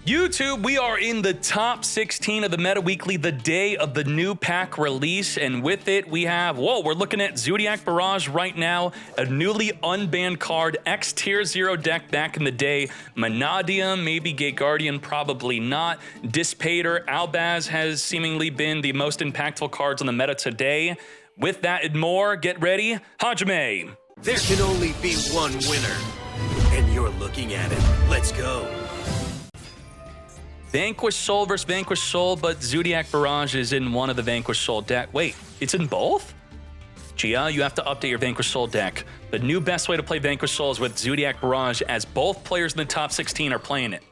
YouTube, we are in the top 16 of the Meta Weekly, the day of the new pack release, and with it we have, we're looking at Zodiac Barrage right now, a newly unbanned card, X Tier 0 deck back in the day, Mannadium, maybe Gate Guardian, probably not, Dissipator, Albaz has seemingly been the most impactful cards on the meta today. With that and more, get ready, Hajime! There can only be one winner, and you're looking at it. Let's go. Vanquish Soul versus Vanquish Soul, but Zodiac Barrage is in one of the Vanquish Soul deck. Wait, it's in both? Gia, you have to update your Vanquish Soul deck. The new best way to play Vanquish Soul is with Zodiac Barrage, as both players in the top 16 are playing it.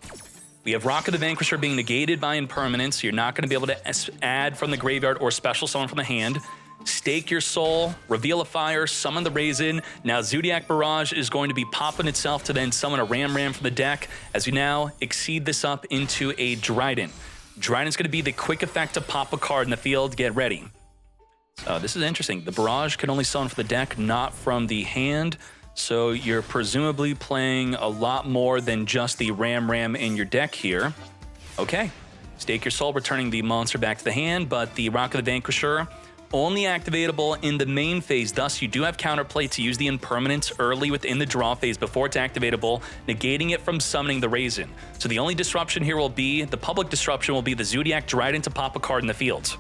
We have Rock of the Vanquisher being negated by impermanence, so you're not going to be able to add from the graveyard or special summon from the hand. Stake your soul, reveal a fire, summon the Raisin. Now Zodiac Barrage is going to be popping itself to then summon a Ram from the deck as we now exceed this up into a Dryden. Dryden's going to be the quick effect to pop a card in the field. Get ready. This is interesting. The Barrage can only summon from the deck, not from the hand. So you're presumably playing a lot more than just the Ram in your deck here. Okay. Stake your soul, returning the monster back to the hand, but the Rock of the Vanquisher only activatable in the main phase, thus you do have counterplay to use the impermanence early within the draw phase before it's activatable, negating it from summoning the Raisin. So the only disruption here will be, the public disruption will be the Zodiac Dryden to pop a card in the field.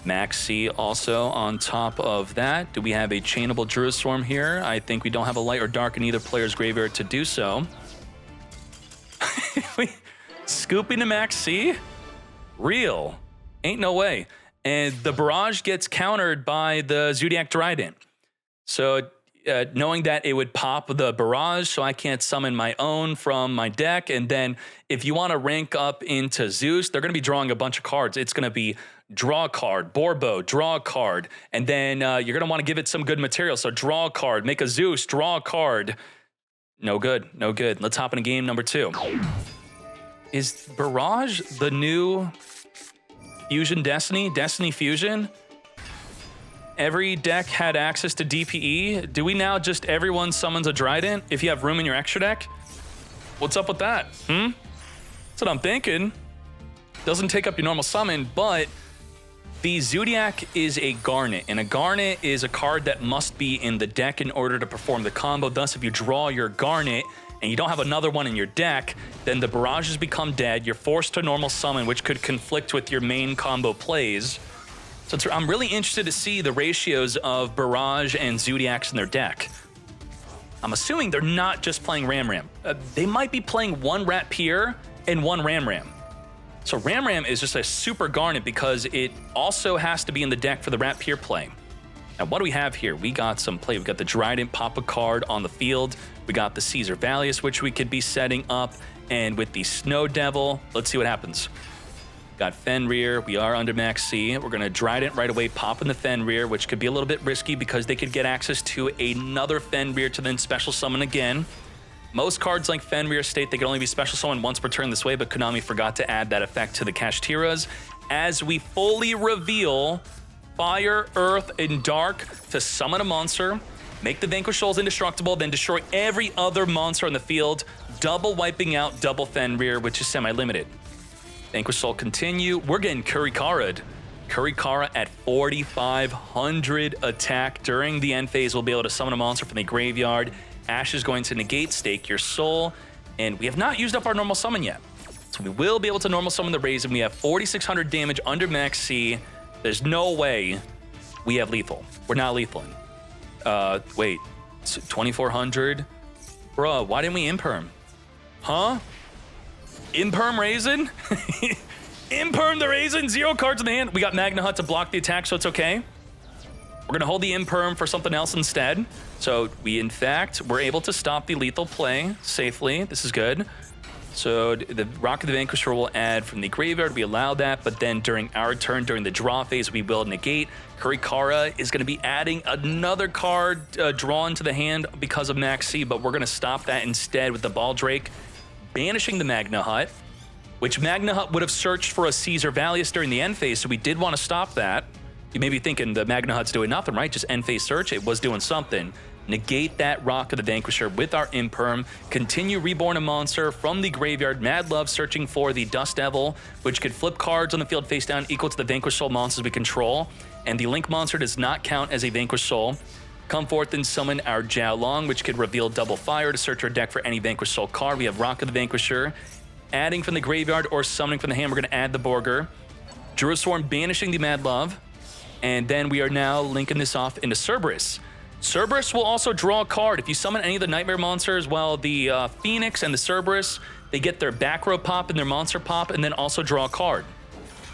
Max C also on top of that. Do we have a chainable Druid Swarm here? I think we don't have a light or dark in either player's graveyard to do so. Scooping to Max C? Real. Ain't no way. And the Barrage gets countered by the Zodiac Dryden. So knowing that it would pop the Barrage, so I can't summon my own from my deck. And then if you want to rank up into Zeus, they're going to be drawing a bunch of cards. It's going to be draw a card, Borbo, draw a card. And then you're going to want to give it some good material. So draw a card, make a Zeus, draw a card. No good, no good. Let's hop into game number 2. Is Barrage the new Fusion Destiny Fusion? Every deck had access to DPE. Do we now just everyone summons a Dryden if you have room in your extra deck? What's up with that? That's what I'm thinking. Doesn't take up your normal summon, but the Zodiac is a Garnet, and a Garnet is a card that must be in the deck in order to perform the combo. Thus, if you draw your Garnet and you don't have another one in your deck, then the Barrages become dead. You're forced to normal summon, which could conflict with your main combo plays. So I'm really interested to see the ratios of Barrage and Zodiacs in their deck. I'm assuming they're not just playing Ram. They might be playing one Rat Pier and one Ram. So Ram is just a super Garnet because it also has to be in the deck for the Rat Pier play. Now, what do we have here? We got some play. We got the Dryden pop a card on the field. We got the Caesar Valius, which we could be setting up. And with the Snow Devil, let's see what happens. Got Fenrir. We are under Max C. We're going to Dryden right away, pop in the Fenrir, which could be a little bit risky because they could get access to another Fenrir to then special summon again. Most cards like Fenrir state they can only be special summoned once per turn this way, but Konami forgot to add that effect to the Kashtiras. As we fully reveal Fire, Earth, and Dark to summon a monster, make the Vanquish Souls indestructible, then destroy every other monster on the field, double wiping out double Fenrir, which is semi-limited. Vanquish Soul continue. We're getting Kurikara. Kurikara at 4,500 attack. During the end phase, we'll be able to summon a monster from the graveyard. Ash is going to negate, stake your soul, and we have not used up our normal summon yet. So we will be able to normal summon the Raisin. We have 4,600 damage under Max C. There's no way we have lethal. We're not lethal. Wait, 2,400? Bruh, why didn't we imperm? Huh? Imperm Raisin? Imperm the Raisin, 0 cards in the hand. We got Magna Hut to block the attack, so it's okay. We're gonna hold the Imperm for something else instead. So we, in fact, were able to stop the lethal play safely. This is good. So the Rock of the Vanquisher will add from the graveyard. We allow that, but then during our turn, during the draw phase, we will negate. Kurikara is going to be adding another card drawn to the hand because of Max C, but we're going to stop that instead with the Baldrake, banishing the Magna Hut, which Magna Hut would have searched for a Caesar Valius during the end phase, so we did want to stop that. You may be thinking the Magna Hut's doing nothing, right? Just end phase search. It was doing something. negate that Rock of the Vanquisher with our Imperm, continue Reborn a monster from the graveyard, Mad Love searching for the Dust Devil, which could flip cards on the field face down equal to the Vanquish Soul monsters we control, and the Link monster does not count as a Vanquish Soul. Come forth and summon our Jiaolong, which could reveal double fire to search our deck for any Vanquish Soul card. We have Rock of the Vanquisher, adding from the graveyard or summoning from the hand, we're going to add the Borger. Druiswarm banishing the Mad Love, and then we are now linking this off into Cerberus. Cerberus will also draw a card. If you summon any of the Nightmare monsters, well, the Phoenix and the Cerberus, they get their back row pop and their monster pop, and then also draw a card.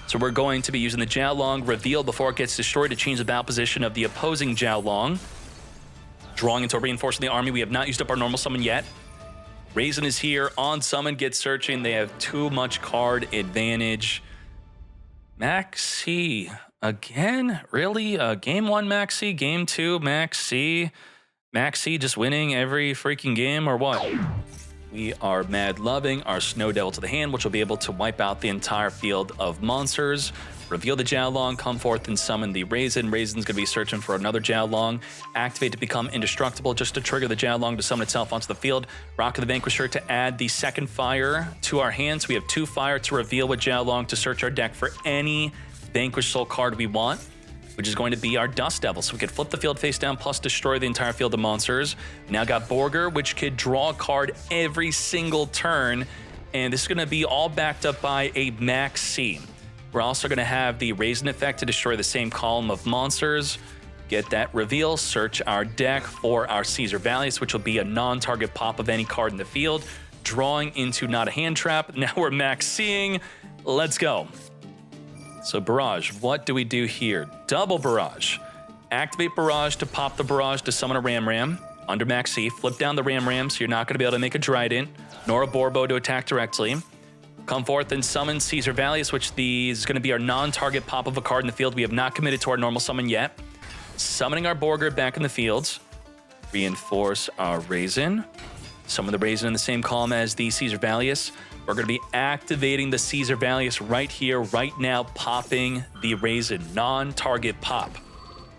So we're going to be using the Jiaolong reveal before it gets destroyed to change the battle position of the opposing Jiaolong. Drawing into a reinforcing the army. We have not used up our normal summon yet. Raisin is here. On summon, get searching. They have too much card advantage. Maxi. Again? Really? Game 1 Maxi? Game 2 Maxi? Maxi just winning every freaking game or what? We are mad loving our Snow Devil to the hand, which will be able to wipe out the entire field of monsters. Reveal the Jiaolong, come forth and summon the Raisin. Raisin's going to be searching for another Jiaolong. Activate to become indestructible just to trigger the Jiaolong to summon itself onto the field. Rock of the Vanquisher to add the second fire to our hands. We have 2 fire to reveal with Jiaolong to search our deck for any Vanquish Soul card we want, which is going to be our Dust Devil. So we could flip the field face down plus destroy the entire field of monsters. We now got Borger, which could draw a card every single turn. And this is going to be all backed up by a Max C. We're also going to have the Raisin effect to destroy the same column of monsters. Get that reveal, search our deck for our Caesar Valius, which will be a non-target pop of any card in the field. Drawing into not a hand trap. Now we're Max C'ing. Let's go. So Barrage, what do we do here? Double Barrage. Activate Barrage to pop the Barrage to summon a Ram. Under Max C, flip down the Ram, so you're not going to be able to make a Dryden, nor a Borbo to attack directly. Come forth and summon Caesar Valius, which is going to be our non-target pop of a card in the field. We have not committed to our normal summon yet. Summoning our Borger back in the field. Reinforce our Raisin. Summon the Raisin in the same column as the Caesar Valius. We're going to be activating the Caesar Valius right here, right now, popping the Raisin. Non-target pop.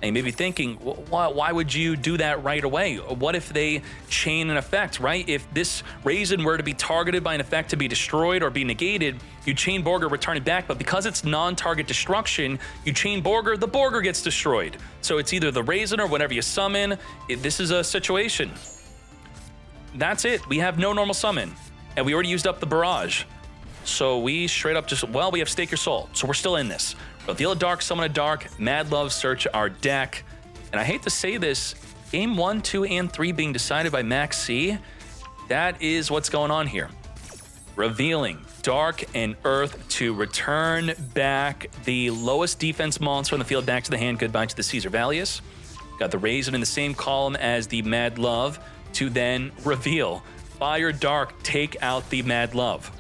And you may be thinking, why would you do that right away? What if they chain an effect, right? If this Raisin were to be targeted by an effect to be destroyed or be negated, you chain Borger, return it back. But because it's non-target destruction, you chain Borger, the Borger gets destroyed. So it's either the Raisin or whatever you summon. This is a situation. That's it. We have no normal summon. And we already used up the Barrage. So we straight up just, well, we have Stake Your Soul. So we're still in this. Reveal a dark, summon a dark, Mad Love, search our deck. And I hate to say this, game 1, 2, and 3 being decided by Max C, that is what's going on here. Revealing Dark and Earth to return back the lowest defense monster on the field back to the hand. Goodbye to the Caesar Valius. Got the Raisin in the same column as the Mad Love to then reveal Fire Dark, take out the Mad Love.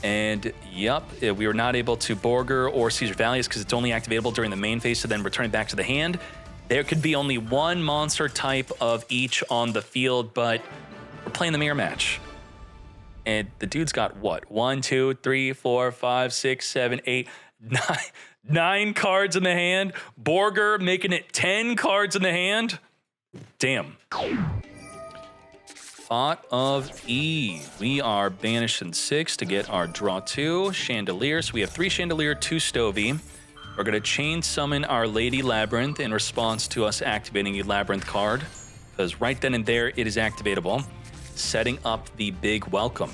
And yep, we were not able to Borger or Caesar Valius because it's only activatable during the main phase, so then return it back to the hand. There could be only one monster type of each on the field, but we're playing the mirror match. And the dude's got what? 1, 2, 3, 4, 5, 6, 7, 8, 9 cards in the hand. Borger making it 10 cards in the hand. Damn. Thought of E. We are banishing 6 to get our draw 2 Chandelier. So we have 3 Chandelier, 2 Stovey. We're going to chain summon our Lady Labrynth in response to us activating a Labrynth card, because right then and there it is activatable, setting up the big welcome.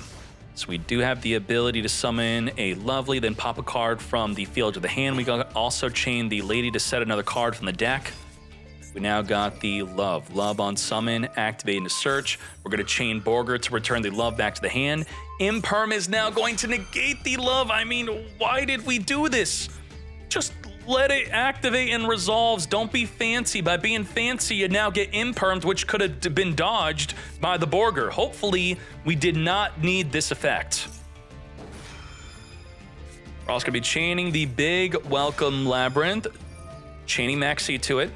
So we do have the ability to summon a Lovely, then pop a card from the field to the hand. We got also chain the Lady to set another card from the deck. We now got the Love. Love on summon, activating to search. We're going to chain Borger to return the Love back to the hand. Imperm is now going to negate the Love. I mean, why did we do this? Just let it activate and resolves. Don't be fancy. By being fancy, you now get Impermed, which could have been dodged by the Borger. Hopefully, we did not need this effect. We're also going to be chaining the big Welcome Labrynth. Chaining Maxi to it.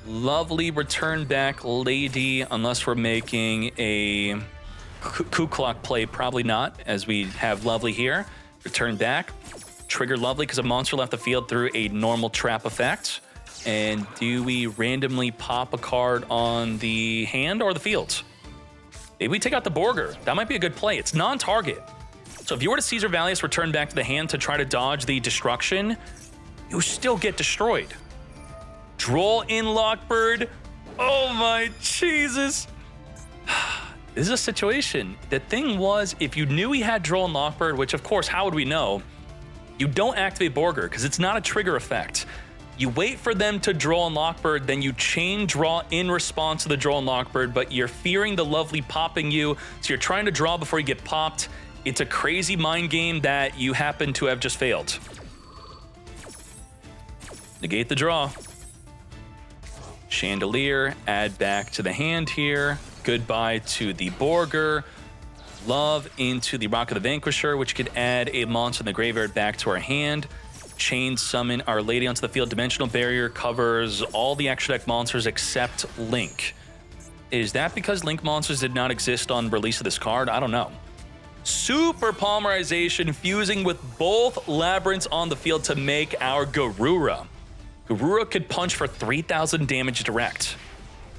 Lovely return back Lady, unless we're making a Ku Clock play, probably not, as we have Lovely here. Return back, trigger Lovely because a monster left the field through a normal trap effect. And do we randomly pop a card on the hand or the field? Maybe we take out the Borger. That might be a good play. It's non-target. So if you were to Caesar Valius return back to the hand to try to dodge the destruction, you still get destroyed. Droll in Lockbird. Oh my Jesus. This is a situation. The thing was, if you knew he had Droll and Lockbird, which of course, how would we know? You don't activate Borger because it's not a trigger effect. You wait for them to Droll and Lockbird, then you chain draw in response to the Droll and Lockbird, but you're fearing the lovely popping you, so you're trying to draw before you get popped. It's a crazy mind game that you happen to have just failed. Negate the draw. Chandelier, add back to the hand here. Goodbye to the Borger. Love into the Rock of the Vanquisher, which could add a monster in the graveyard back to our hand. Chain summon Our Lady onto the field. Dimensional Barrier covers all the extra deck monsters except Link. Is that because Link monsters did not exist on release of this card? I don't know. Super Polymerization fusing with both Labrynths on the field to make our Garura. Garura could punch for 3,000 damage direct.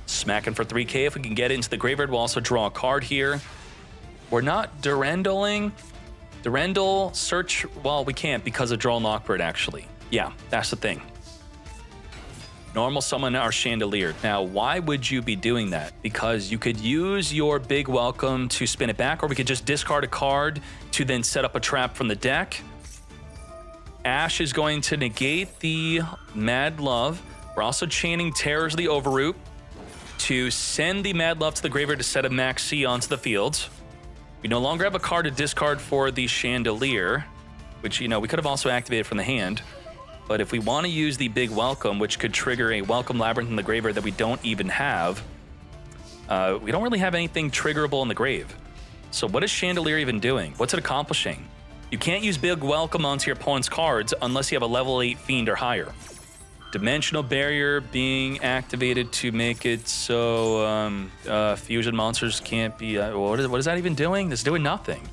Smacking for 3k. If we can get into the graveyard, we'll also draw a card here. We're not Durendling. Durendal, search, well, we can't because of Draw and Lockbird, actually. Yeah, that's the thing. Normal summon our Chandelier. Now, why would you be doing that? Because you could use your Big Welcome to spin it back, or we could just discard a card to then set up a trap from the deck. Ash is going to negate the Mad Love. We're also chaining Terrors of the Overroot to send the Mad Love to the graveyard to set a Max C onto the field. We no longer have a card to discard for the Chandelier, which, you know, we could have also activated from the hand. But if we want to use the Big Welcome, which could trigger a Welcome Labrynth in the graveyard that we don't even have, we don't really have anything triggerable in the grave. So what is Chandelier even doing? What's it accomplishing? You can't use Big Welcome onto your opponent's cards unless you have a level 8 Fiend or higher. Dimensional Barrier being activated to make it so fusion monsters can't be... what is that even doing? It's doing nothing.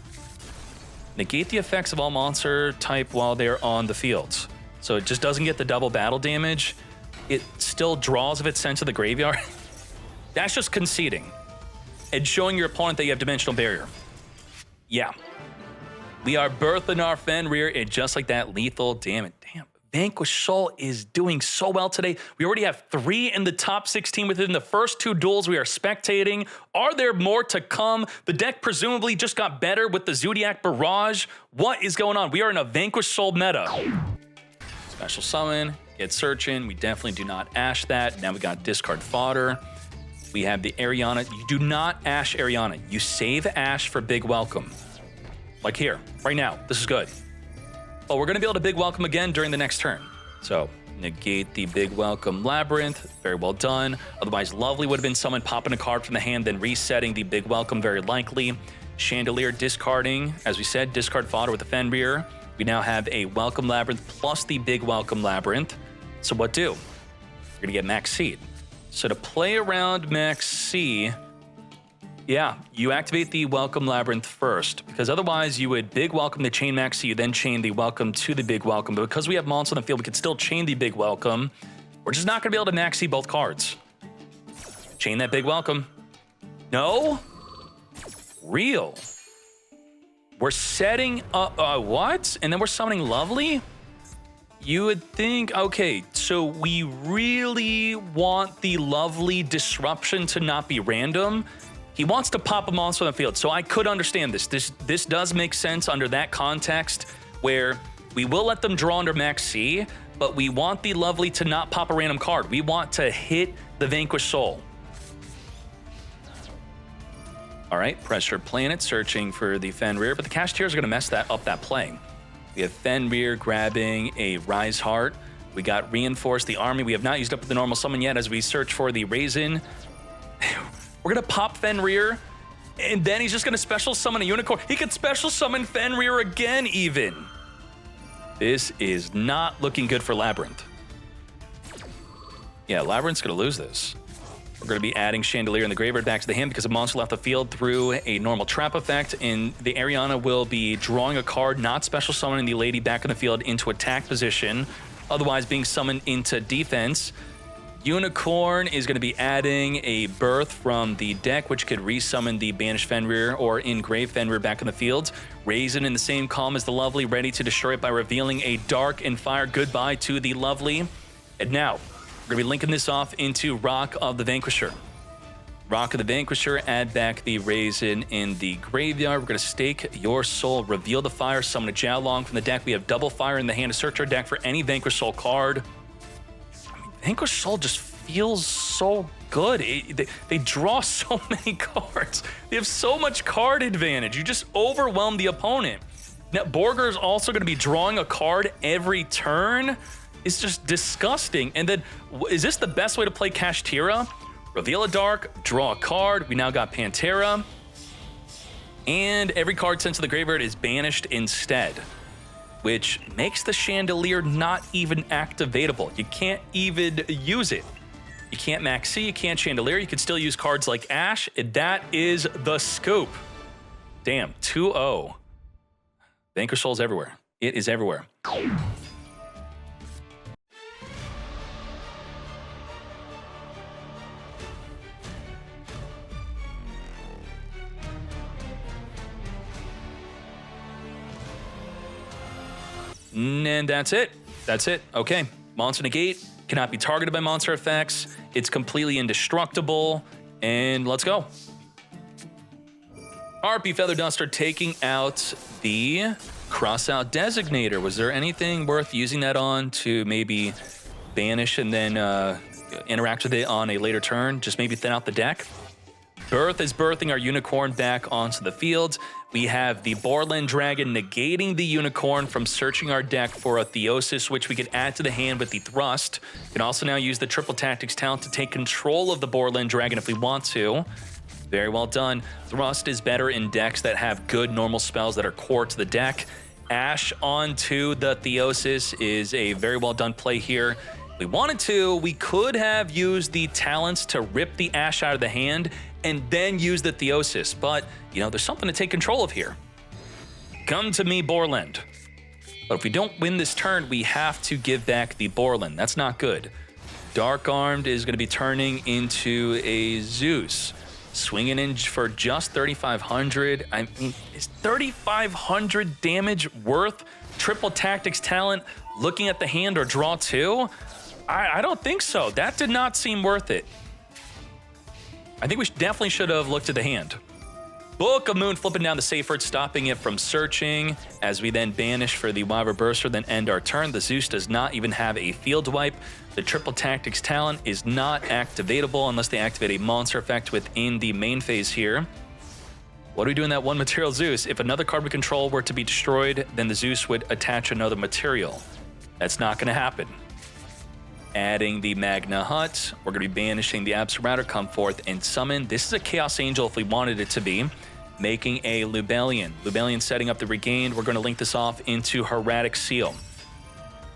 Negate the effects of all monster type while they're on the field. So it just doesn't get the double battle damage. It still draws if it's sent to the graveyard. That's just conceding and showing your opponent that you have Dimensional Barrier. Yeah. We are birthing our Fenrir, and just like that, lethal damage. Damn. Vanquish Soul is doing so well today. We already have 3 in the top 16 within the first 2 duels we are spectating. Are there more to come? The deck presumably just got better with the Zodiac Barrage. What is going on? We are in a Vanquish Soul meta. Special summon, get searching. We definitely do not Ash that. Now we got discard fodder. We have the Ariana. You do not Ash Ariana. You save Ash for Big Welcome. Like here, right now. This is good. But we're going to be able to Big Welcome again during the next turn. So negate the Big Welcome Labrynth. Very well done. Otherwise, Lovely would have been summoned, popping a card from the hand, then resetting the Big Welcome very likely. Chandelier discarding. As we said, discard fodder with the Fenrir. We now have a Welcome Labrynth plus the Big Welcome Labrynth. So what do? We're going to get Max Seed. So to play around Max C, yeah, you activate the Welcome Labrynth first, because otherwise you would Big Welcome the chain Max C, you then chain the Welcome to the Big Welcome. But because we have monsters on the field, we can still chain the Big Welcome. We're just not going to be able to Max C both cards. Chain that Big Welcome. No? Real. We're setting up, what? And then we're summoning Lovely? You would think, okay, so we really want the Lovely disruption to not be random. He wants to pop a monster on the field, so I could understand this. This does make sense under that context, where we will let them draw under Max C, but we want the Lovely to not pop a random card. We want to hit the Vanquish Soul. All right, Pressure Planet searching for the Fenrir, but the Kashtira is going to mess that play. We have Fenrir grabbing a Rise Heart. We got Reinforce the Army. We have not used up the normal summon yet as we search for the Raisin. We're going to pop Fenrir, and then he's just going to special summon a Unicorn. He could special summon Fenrir again, even. This is not looking good for Labrynth. Yeah, Labrynth's going to lose this. We're going to be adding Chandelier in the graveyard back to the hand because a monster left the field through a normal trap effect, and the Ariana will be drawing a card, not special summoning the lady back in the field into attack position. otherwise being summoned into defense. Unicorn is going to be adding a Birth from the deck, which could resummon the Banished Fenrir or Engraved Fenrir back in the field. Raisin in the same column as the Lovely, ready to destroy it by revealing a Dark and Fire goodbye to the Lovely. And now, we're going to be linking this off into Rock of the Vanquisher. Rock of the Vanquisher, add back the Raisin in the graveyard. We're going to stake your soul, reveal the fire, summon a Jiaolong from the deck. We have double fire in the hand to search our deck for any Vanquish Soul card. Vanquish Soul just feels so good. They draw so many cards. They have so much card advantage. You just overwhelm the opponent. Now, Borger is also going to be drawing a card every turn. It's just disgusting. And then, is this the best way to play Kashtira? Reveal a Dark, draw a card. We now got Pantera. And every card sent to the graveyard is banished instead, which makes the Chandelier not even activatable. You can't even use it. You can't Max C, you can't Chandelier. You can still use cards like Ash. That is the scoop. Damn, 2-0. Vanquish Soul's everywhere. It is everywhere. And that's it. That's it. Okay. Monster Negate cannot be targeted by monster effects. It's completely indestructible. And let's go. RP Feather Duster taking out the Crossout Designator. Was there anything worth using that on to maybe banish and then interact with it on a later turn? Just maybe thin out the deck? Birth is birthing our Unicorn back onto the field. We have the Borland Dragon negating the Unicorn from searching our deck for a Theosis, which we could add to the hand with the Thrust. We can also now use the Triple Tactics talent to take control of the Borland Dragon if we want to. Very well done. Thrust is better in decks that have good normal spells that are core to the deck. Ash onto the Theosis is a very well done play here. If we wanted to, we could have used the talents to rip the Ash out of the hand and then use the Theosis. But, you know, there's something to take control of here. Come to me, Borland. But if we don't win this turn, we have to give back the Borland. That's not good. Dark Armed is going to be turning into a Zeus. Swinging in for just 3,500. I mean, is 3,500 damage worth Triple Tactics talent looking at the hand or draw two? I don't think so. That did not seem worth it. I think we definitely should have looked at the hand. Book of Moon flipping down the Safert, stopping it from searching as we then banish for the Wyvern Burster, then end our turn. The Zeus does not even have a field wipe. The Triple Tactics talent is not activatable unless they activate a monster effect within the main phase here. What do we do in that one material Zeus? If another card we control were to be destroyed, then the Zeus would attach another material. That's not going to happen. Adding the Magna Hut. We're going to be banishing the Absorbator, come forth and summon. This is a Chaos Angel if we wanted it to be. Making a Lubellion. Lubellion setting up the Regained. We're going to link this off into Hieratic Seal.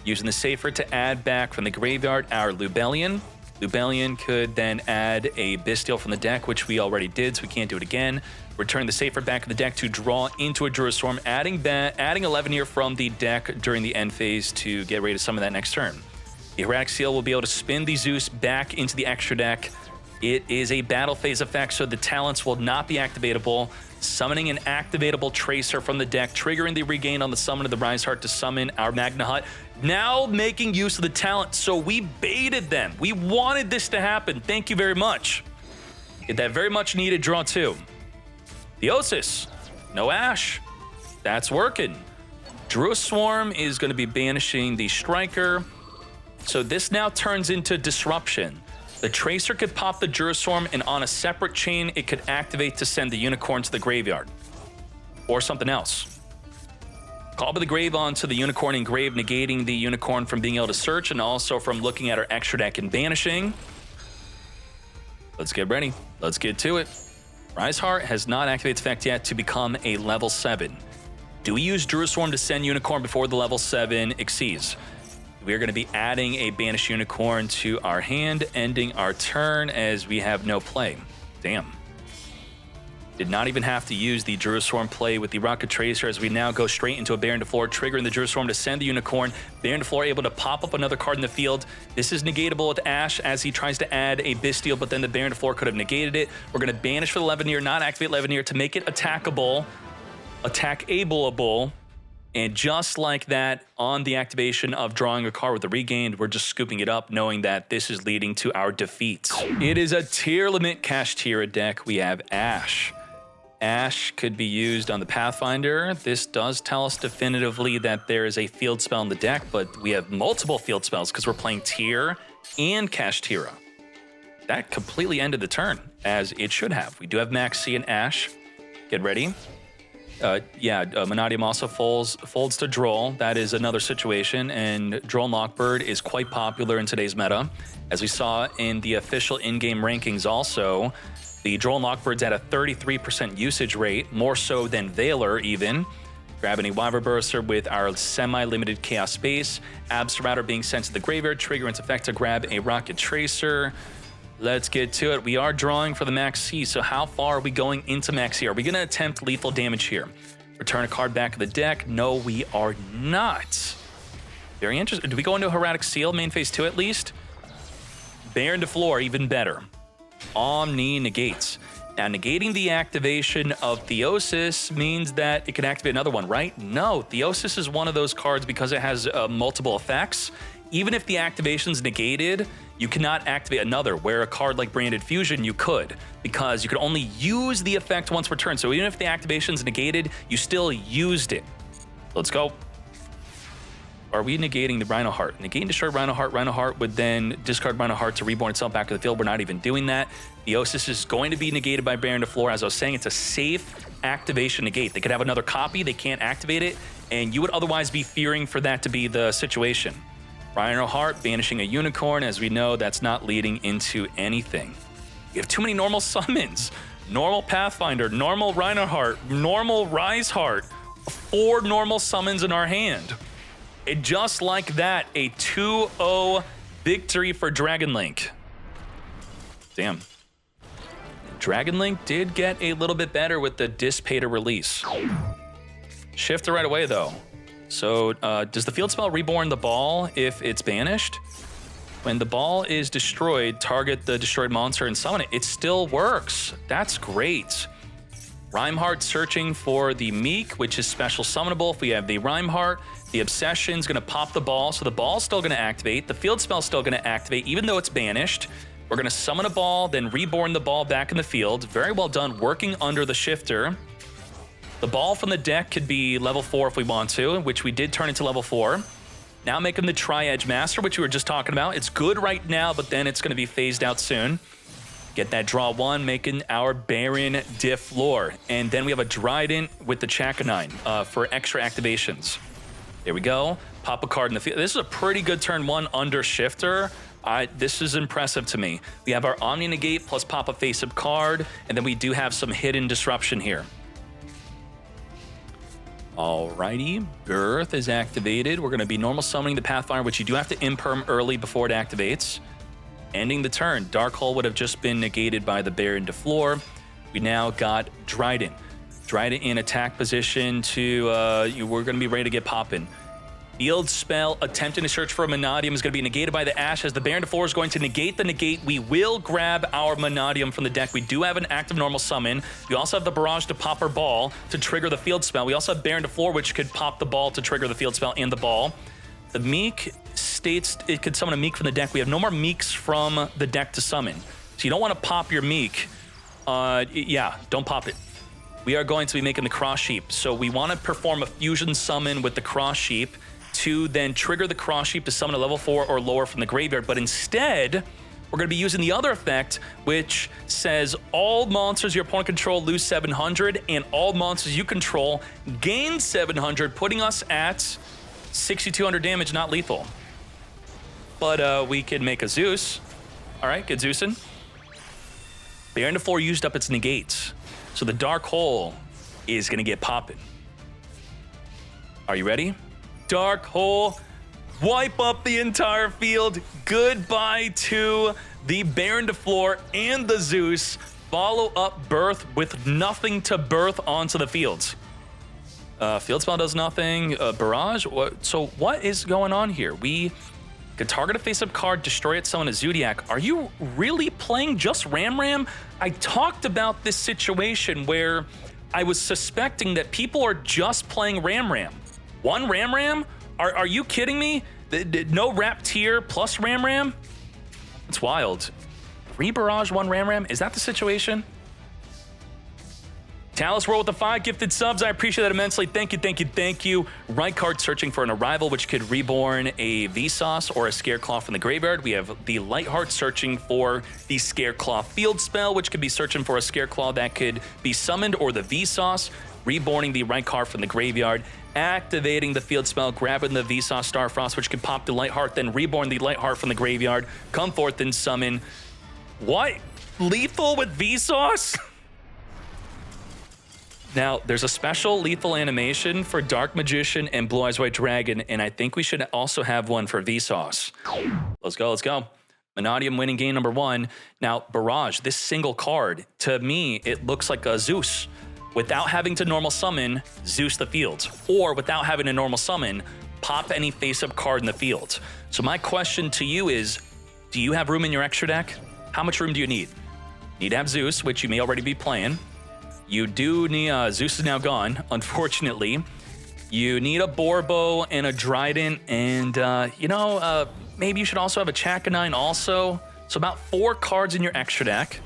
Using the Safer to add back from the graveyard our Lubellion. Lubellion could then add a Bestial from the deck, which we already did, so we can't do it again. Return the Safer back in the deck to draw into a Druistorm, adding 11 here from the deck during the end phase to get ready to summon that next turn. The Hieratic Seal will be able to spin the Zeus back into the extra deck. It is a battle phase effect, so the talents will not be activatable. Summoning an activatable Tracer from the deck, triggering the Regain on the summon of the Rise Heart to summon our Magna Hut. Now making use of the talent, so we baited them. We wanted this to happen. Thank you very much. Get that very much needed draw two. Theosis, no Ash. That's working. Druiswarm is going to be banishing the Striker. So this now turns into Disruption. The Tracer could pop the Druiswarm, and on a separate chain, it could activate to send the Unicorn to the graveyard. Or something else. Call by the Grave onto the Unicorn Engraved, negating the Unicorn from being able to search, and also from looking at our extra deck and banishing. Let's get ready. Let's get to it. Rise Heart has not activated its effect yet to become a level 7. Do we use Druiswarm to send Unicorn before the level 7 exceeds? We are going to be adding a Banished Unicorn to our hand, ending our turn as we have no play. Damn. Did not even have to use the Jerusalem play with the Rocket Tracer as we now go straight into a Baron de Flor, triggering the Jerusalem to send the Unicorn. Baron de Flor able to pop up another card in the field. This is negatable with Ash as he tries to add a Bestial, but then the Baron de Flor could have negated it. We're going to banish for the Leveneer, not activate Leveneer to make it attackable, attack-ableable. And just like that, on the activation of drawing a card with the Regained, we're just scooping it up, knowing that this is leading to our defeats. It is a tier limit Kashtira deck. We have Ash. Ash could be used on the Pathfinder. This does tell us definitively that there is a field spell in the deck, but we have multiple field spells because we're playing Tier and Kashtira. That completely ended the turn, as it should have. We do have Max C and Ash. Get ready. Mannadium also folds to Droll. That is another situation, and Droll Lockbird is quite popular in today's meta. As we saw in the official in-game rankings also, the Droll Lockbird's at a 33% usage rate, more so than Veiler even. Grabbing a Wyvern Burster with our semi-limited Chaos Space. Abstermatter being sent to the graveyard, trigger its effect to grab a Rocket Tracer. Let's get to it. We are drawing for the Max C, so how far are we going into Max C? Are we going to attempt lethal damage here? Return a card back of the deck? No, we are not. Very interesting. Do we go into Heretic Seal, main phase 2 at least? Baron de Flor, even better. Omni negates. Now, negating the activation of Theosis means that it can activate another one, right? No, Theosis is one of those cards because it has multiple effects. Even if the activation's negated, you cannot activate another, where a card like Branded Fusion, you could, because you could only use the effect once per turn. So even if the activation's negated, you still used it. Let's go. Are we negating the Rhino Heart? Negate and destroy Rhino Heart. Rhino Heart would then discard Rhino Heart to reborn itself back to the field. We're not even doing that. Theosis is going to be negated by Baron de Flor. As I was saying, it's a safe activation negate. They could have another copy. They can't activate it, and you would otherwise be fearing for that to be the situation. Rhino Heart banishing a Unicorn. As we know, that's not leading into anything. You have too many normal summons. Normal Pathfinder, normal Rhino Heart, normal Rise Heart. 4 normal summons in our hand. And just like that, a 2-0 victory for Dragonlink. Damn. Dragonlink did get a little bit better with the Dissipator release. Shifter right away, though. So does the field spell reborn the ball if it's banished? When the ball is destroyed, target the destroyed monster and summon it. It still works. That's great. Rhymeheart searching for the Meek, which is special summonable. If we have the Rhymeheart, the Obsession's going to pop the ball, so the ball's still going to activate. The field spell's still going to activate, even though it's banished. We're going to summon a ball, then reborn the ball back in the field. Very well done, working under the Shifter. The ball from the deck could be level 4 if we want to, which we did turn into level 4. Now making the Tri-Edge Master, which we were just talking about. It's good right now, but then it's going to be phased out soon. Get that draw 1, making our Baron de Flor. And then we have a Dryden with the Chakanine for extra activations. There we go. Pop a card in the field. This is a pretty good turn 1 under Shifter. This is impressive to me. We have our Omni Negate plus pop a face-up card, and then we do have some hidden disruption here. Alrighty, Birth is activated. We're going to be normal summoning the Pathfinder, which you do have to imperm early before it activates. Ending the turn. Dark Hole would have just been negated by the Baron de Flor. We now got Dryden. Dryden in attack position to, we're going to be ready to get popping. Field spell, attempting to search for a Mannadium is going to be negated by the Ash. As the Baron de Flor is going to negate the negate, we will grab our Mannadium from the deck. We do have an active normal summon. We also have the Barrage to pop our ball to trigger the field spell. We also have Baron de Flor, which could pop the ball to trigger the field spell and the ball. The Meek states it could summon a Meek from the deck. We have no more Meeks from the deck to summon. So you don't want to pop your Meek. Don't pop it. We are going to be making the Cross Sheep. So we want to perform a fusion summon with the Cross Sheep to then trigger the Cross Sheep to summon a level 4 or lower from the graveyard. But instead, we're going to be using the other effect, which says all monsters your opponent control lose 700, and all monsters you control gain 700, putting us at 6,200 damage, not lethal. But we can make a Zeus. All right, get Zeusing. Baron de Flor used up its negates, so the Dark Hole is going to get popping. Are you ready? Dark Hole, wipe up the entire field. Goodbye to the Baron de Flor and the Zeus. follow up birth with nothing to birth onto the fields. Field spell does nothing. Barrage. So what is going on here? We could target a face-up card, destroy it, summon a Zodiac. Are you really playing just Ram? I talked about this situation where I was suspecting that people are just playing Ram. One Ram? Are you kidding me? No Rap tier plus Ram? It's wild. 3 Barrage, 1 Ram? Is that the situation? Talus World with the 5 gifted subs. I appreciate that immensely. Thank you. Right card searching for an arrival, which could reborn a Vsauce or a Scareclaw from the graveyard. We have the Lightheart searching for the Scareclaw field spell, which could be searching for a Scareclaw that could be summoned, or the Vsauce, reborning the right card from the graveyard, activating the field spell, grabbing the Vsauce Starfrost, which could pop the Lightheart, then reborn the Lightheart from the graveyard, come forth and summon. What? Lethal with Vsauce? Now, there's a special lethal animation for Dark Magician and Blue Eyes White Dragon, and I think we should also have one for Vsauce. Let's go. Mannadium winning game number 1. Now, Barrage, this single card, to me, it looks like a Zeus. Without having to normal summon, Zeus the field. Or without having to normal summon, pop any face-up card in the field. So my question to you is, do you have room in your extra deck? How much room do you need? Need to have Zeus, which you may already be playing. You do need, Zeus is now gone, unfortunately. You need a Borbo and a Dryden, and maybe you should also have a Chakanine also. So about 4 cards in your extra deck.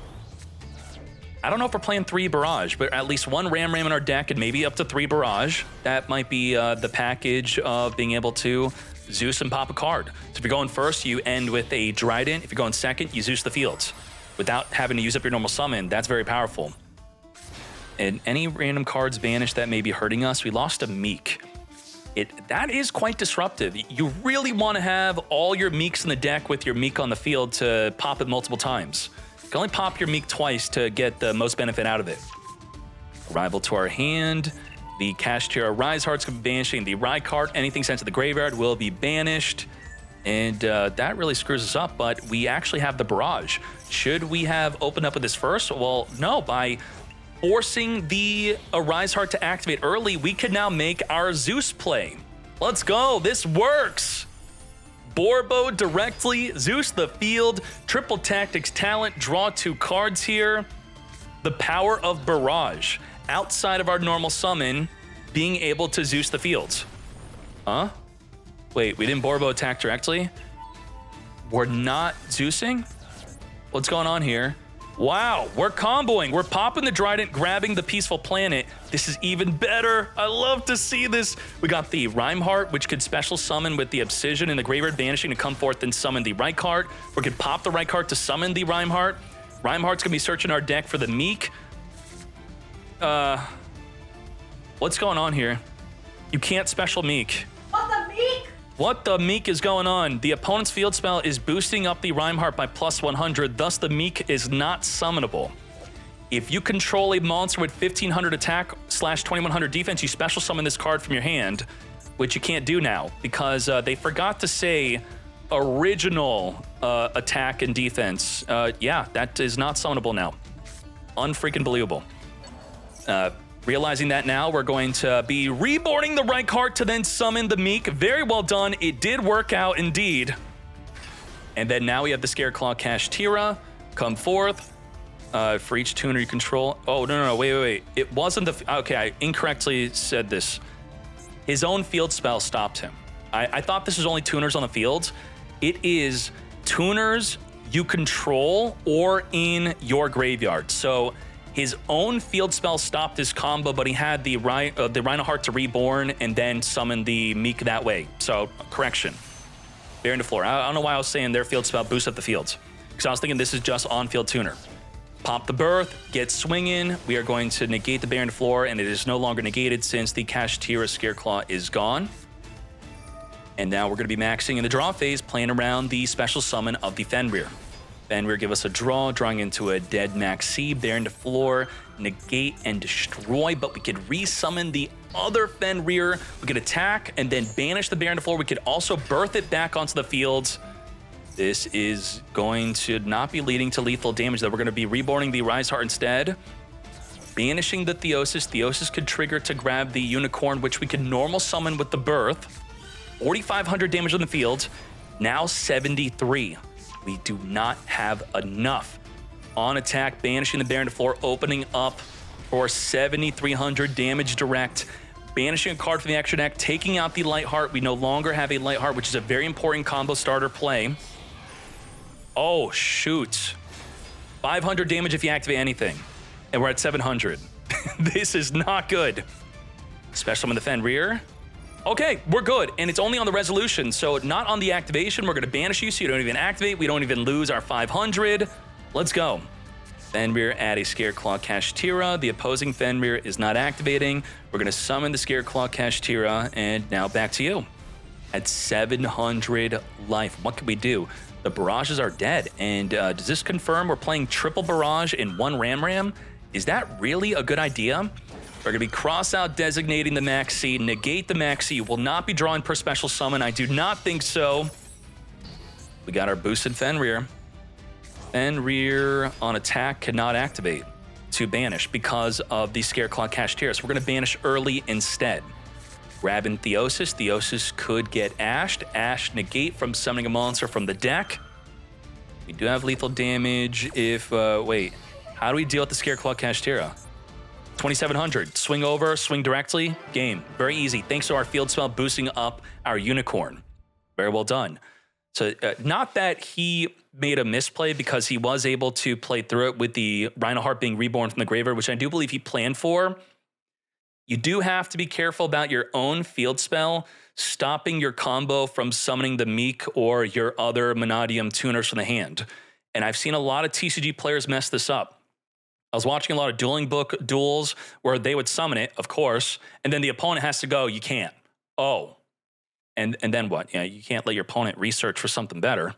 I don't know if we're playing 3 Barrage, but at least 1 Ram in our deck and maybe up to 3 Barrage. That might be the package of being able to Zeus and pop a card. So if you're going first, you end with a Dryden. If you're going second, you Zeus the fields. Without having to use up your normal summon, that's very powerful. And any random cards banished that may be hurting us, we lost a Meek. That is quite disruptive. You really want to have all your Meeks in the deck with your Meek on the field to pop it multiple times. You can only pop your Meek twice to get the most benefit out of it. Arrival to our hand. The Kashtira Rise Hearts can be banishing. The Rykart, anything sent to the graveyard, will be banished. And that really screws us up, but we actually have the Barrage. Should we have opened up with this first? Well, no, by forcing the Arise Heart to activate early, we can now make our Zeus play. Let's go, this works. Borbo directly, Zeus the field, triple tactics talent, draw 2 cards here. The power of Barrage, outside of our normal summon, being able to Zeus the fields. Huh? Wait, we didn't Borbo attack directly? We're not Zeusing? What's going on here? Wow, we're comboing. We're popping the Dryden, grabbing the Peaceful Planet. This is even better. I love to see this. We got the Rhymeheart, which could special summon with the Obsidian and the Graveyard Vanishing to come forth and summon the Rykart. We could pop the Rykart to summon the Rhymeheart. Rhymeheart's gonna be searching our deck for the Meek. What's going on here? You can't special Meek. What the Meek is going on? The opponent's field spell is boosting up the Rhymeheart by plus 100, thus the Meek is not summonable. If you control a monster with 1500 attack / 2100 defense, you special summon this card from your hand, which you can't do now because they forgot to say original attack and defense. Yeah, that is not summonable now. Unfreaking believable. Realizing that now, we're going to be reborning the Rykart to then summon the Meek. Very well done. It did work out indeed. And then now we have the Scareclaw Kashtira come forth for each tuner you control. Oh, no, wait. It wasn't the... Okay, I incorrectly said this. His own field spell stopped him. I thought this was only tuners on the field. It is tuners you control or in your graveyard. So his own field spell stopped his combo, but he had the Rhinoheart to reborn and then summon the Meek that way. So, correction. Baron to floor. I don't know why I was saying their field spell boosts up the fields, because I was thinking this is just on-field tuner. Pop the Birth, get swinging. We are going to negate the Baron to floor, and it is no longer negated since the Kashtira Scareclaw is gone. And now we're going to be maxing in the draw phase, playing around the special summon of the Fenrir. Fenrir give us a draw, drawing into a dead Maxi, Baron to floor, negate and destroy, but we could resummon the other Fenrir. We could attack and then banish the Baron to floor. We could also birth it back onto the field. This is going to not be leading to lethal damage, though. We're going to be reborning the Rise Heart instead. Banishing the Theosis. Theosis could trigger to grab the Unicorn, which we can normal summon with the Birth. 4,500 damage on the field. Now 73. We do not have enough. On attack, banishing the Baron to floor, opening up for 7,300 damage direct. Banishing a card from the extra deck, taking out the Light Heart. We no longer have a Light Heart, which is a very important combo starter play. Oh, shoot. 500 damage if you activate anything. And we're at 700. This is not good. Special summon the Fenrir. Okay, we're good. And it's only on the resolution, so not on the activation. We're going to banish you so you don't even activate. We don't even lose our 500. Let's go. Fenrir add a Scareclaw Kashtira. The opposing Fenrir is not activating. We're going to summon the Scareclaw Kashtira, and now back to you. At 700 life, what can we do? The barrages are dead, and does this confirm we're playing triple barrage in one Ram? Is that really a good idea? We're going to be cross-out designating the Maxi, negate the Maxi, will not be drawing per special summon. I do not think so. We got our boosted Fenrir. Fenrir on attack cannot activate to banish because of the Scareclaw Kashtira. So we're going to banish early instead. Grabbing Theosis. Theosis could get ashed. Ash negate from summoning a monster from the deck. We do have lethal damage if... wait. How do we deal with the Scareclaw Kashtira? 2,700. Swing over, swing directly. Game. Very easy. Thanks to our field spell boosting up our Unicorn. Very well done. So not that he made a misplay, because he was able to play through it with the Rhino Heart being reborn from the graveyard, which I do believe he planned for. You do have to be careful about your own field spell stopping your combo from summoning the Meek or your other Mannadium tuners from the hand. And I've seen a lot of TCG players mess this up. I was watching a lot of dueling book duels where they would summon it, of course, and then the opponent has to go, you can't. Oh. And then what? Yeah, you can't let your opponent research for something better.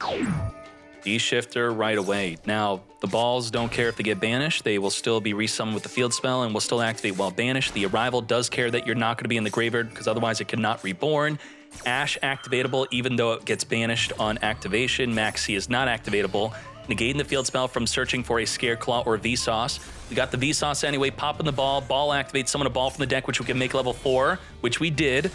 D-shifter right away. Now, the balls don't care if they get banished. They will still be resummoned with the field spell and will still activate while banished. The arrival does care that you're not going to be in the graveyard, because otherwise it cannot reborn. Ash activatable even though it gets banished on activation. Maxi is not activatable. Negating the field spell from searching for a Scareclaw or Vsauce. We got the Vsauce anyway, popping the ball activates, summon a ball from the deck, which we can make level 4, which we did.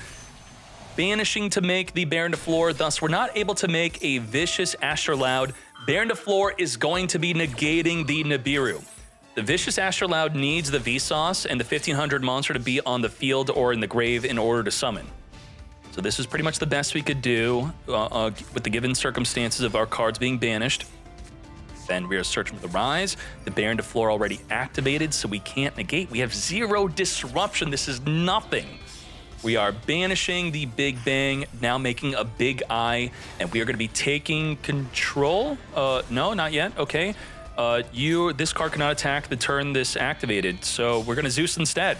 Banishing to make the Baron to floor, thus we're not able to make a Vicious Astrolaud. Baron to floor is going to be negating the Nibiru. The Vicious Astrolaud needs the Vsauce and the 1,500 monster to be on the field or in the grave in order to summon. So this is pretty much the best we could do with the given circumstances of our cards being banished. Then we are searching for the Rise. The Baron to floor already activated, so we can't negate. We have 0 disruption. This is nothing. We are banishing the Big Bang, now making a Big Eye, and we are going to be taking control. No, not yet. Okay. This card cannot attack the turn this activated, so we're going to Zeus instead.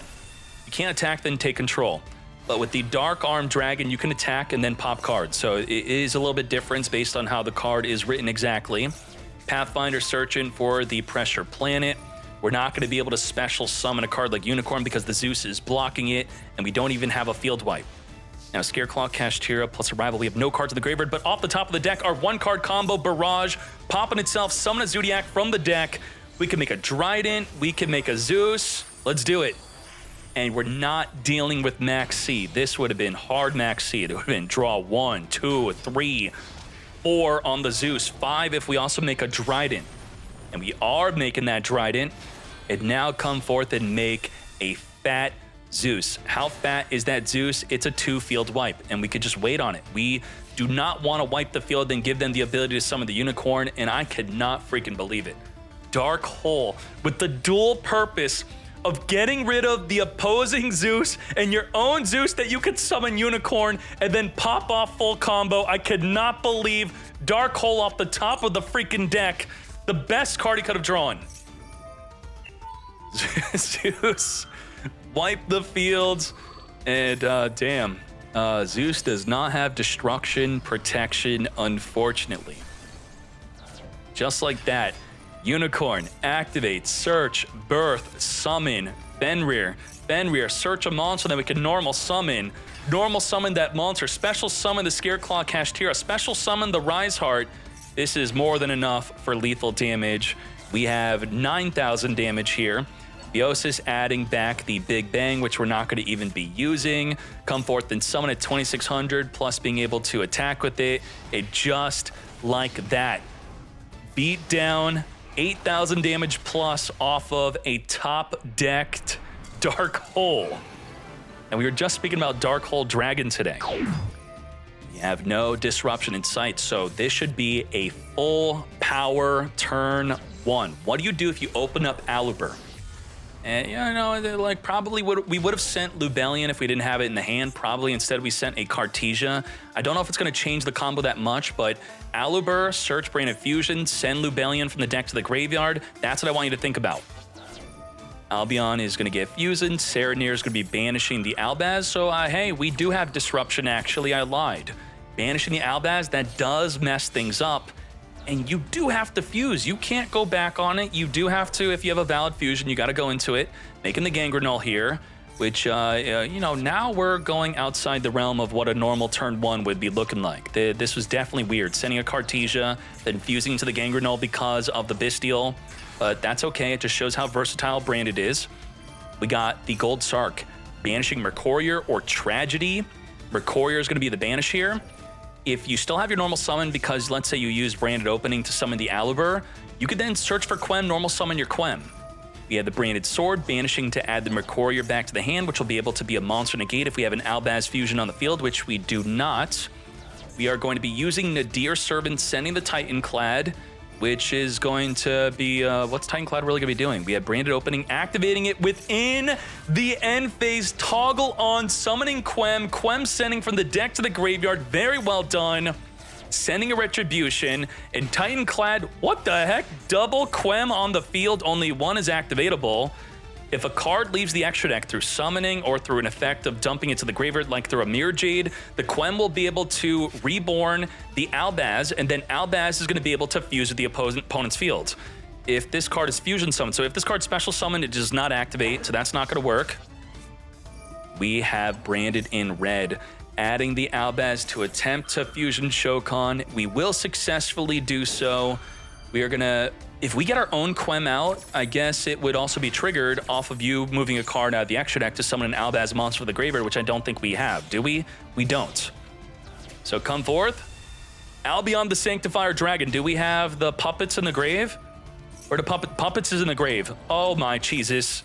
You can't attack, then take control. But with the Dark Arm Dragon, you can attack and then pop cards. So it is a little bit different based on how the card is written exactly. Pathfinder searching for the Pressure Planet. We're not going to be able to special summon a card like Unicorn because the Zeus is blocking it, and we don't even have a field wipe. Now, Scareclaw, Kashtira, plus Arrival. We have no cards in the graveyard, but off the top of the deck, our 1-card combo, Barrage, popping itself, summon a Zodiac from the deck. We can make a Trident. We can make a Zeus. Let's do it. And we're not dealing with Max C. This would have been hard Max C. It would have been draw 1, 2, 3, 4 on the Zeus, 5 if we also make a Trident. And we are making that Trident. And now come forth and make a fat Zeus. How fat is that Zeus? It's a 2-field wipe, and we could just wait on it. We do not want to wipe the field and give them the ability to summon the Unicorn, and I could not freaking believe it. Dark Hole with the dual purpose of getting rid of the opposing Zeus and your own Zeus that you could summon Unicorn and then pop off full combo. I could not believe Dark Hole off the top of the freaking deck. The best card he could have drawn. Zeus, wipe the fields, and damn. Zeus does not have destruction protection, unfortunately. Just like that, Unicorn, activate, search, birth, summon, Fenrir. Fenrir, search a monster that we can normal summon. Normal summon that monster. Special summon the Scareclaw Kashtira. Special summon the Rise Heart. This is more than enough for lethal damage. We have 9,000 damage here. Biosis adding back the Big Bang, which we're not going to even be using. Come forth and summon at 2,600, plus being able to attack with it. It just like that. Beat down 8,000 damage plus off of a top-decked Dark Hole. And we were just speaking about Dark Hole Dragon today. We have no disruption in sight, so this should be a full power turn 1. What do you do if you open up Aluber? And like probably we would have sent Lubellion if we didn't have it in the hand. Probably instead we sent a Cartesia. I don't know if it's going to change the combo that much, but Aluber, search Brain Infusion, send Lubellion from the deck to the graveyard. That's what I want you to think about. Albion is going to get Fusion. Serenir is going to be banishing the Albaz. So hey, we do have disruption. Actually, I lied. Banishing the Albaz, that does mess things up. And you do have to fuse. You can't go back on it. You do have to, if you have a valid fusion, you got to go into it. Making the Gangrenol here, which, now we're going outside the realm of what a normal turn 1 would be looking like. This was definitely weird. Sending a Cartesia, then fusing to the Gangrenol because of the Bestial. But that's okay. It just shows how versatile Branded is. We got the Gold Sark banishing Mercurier or Tragedy. Mercurier is going to be the banish here. If you still have your normal summon, because let's say you use Branded Opening to summon the Aluber, you could then search for Quem, normal summon your Quem. We have the Branded Sword, banishing to add the Mercurier back to the hand, which will be able to be a monster negate if we have an Albaz fusion on the field, which we do not. We are going to be using Nadir Servant, sending the Titanclad, which is going to be, what's Titanclad really going to be doing? We have Branded Opening, activating it within the end phase, toggle on, summoning Quem, Quem sending from the deck to the graveyard, very well done. Sending a Retribution, and Titanclad, what the heck? Double Quem on the field, only one is activatable. If a card leaves the extra deck through summoning or through an effect of dumping it to the graveyard, like through a Mirror Jade, the Quem will be able to reborn the Albaz, and then Albaz is going to be able to fuse with the opponent's field. If this card is fusion summoned, so if this card's special summoned, it does not activate, so that's not going to work. We have Branded in red, adding the Albaz to attempt to fusion Shokan. We will successfully do so. We are going to... If we get our own Quem out, I guess it would also be triggered off of you moving a card out of the extra deck to summon an Albaz monster for the graveyard, which I don't think we have. Do we? We don't. So come forth. Albion the Sanctifier Dragon. Do we have the puppets in the grave? Or the puppets is in the grave. Oh my Jesus.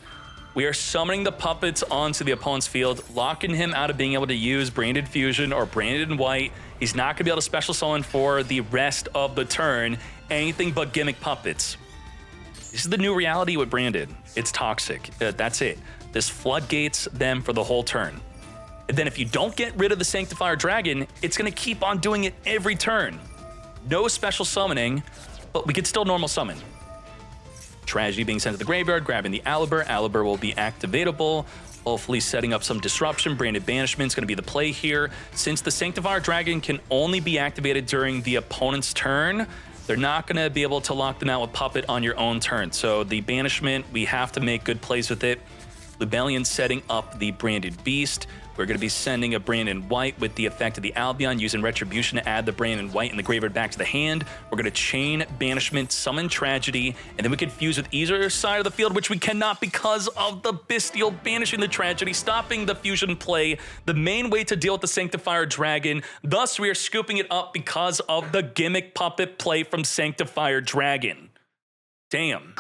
We are summoning the puppets onto the opponent's field, locking him out of being able to use Branded Fusion or Branded in white. He's not going to be able to special summon for the rest of the turn. Anything but gimmick puppets. This is the new reality with Branded. It's toxic. That's it. This floodgates them for the whole turn. And then if you don't get rid of the Sanctifier Dragon, it's going to keep on doing it every turn. No special summoning, but we could still normal summon. Tragedy being sent to the graveyard, grabbing the Aluber. Aluber will be activatable, hopefully setting up some disruption. Branded Banishment is going to be the play here. Since the Sanctifier Dragon can only be activated during the opponent's turn, they're not going to be able to lock them out with Puppet on your own turn. So the Banishment, we have to make good plays with it. Lubellion setting up the Branded Beast. We're going to be sending a Branded White with the effect of the Albion, using Retribution to add the Branded White in the graveyard back to the hand. We're going to chain Banishment, summon Tragedy, and then we can fuse with either side of the field, which we cannot because of the Bestial banishing the Tragedy, stopping the fusion play, the main way to deal with the Sanctifier Dragon. Thus, we are scooping it up because of the gimmick puppet play from Sanctifier Dragon. Damn.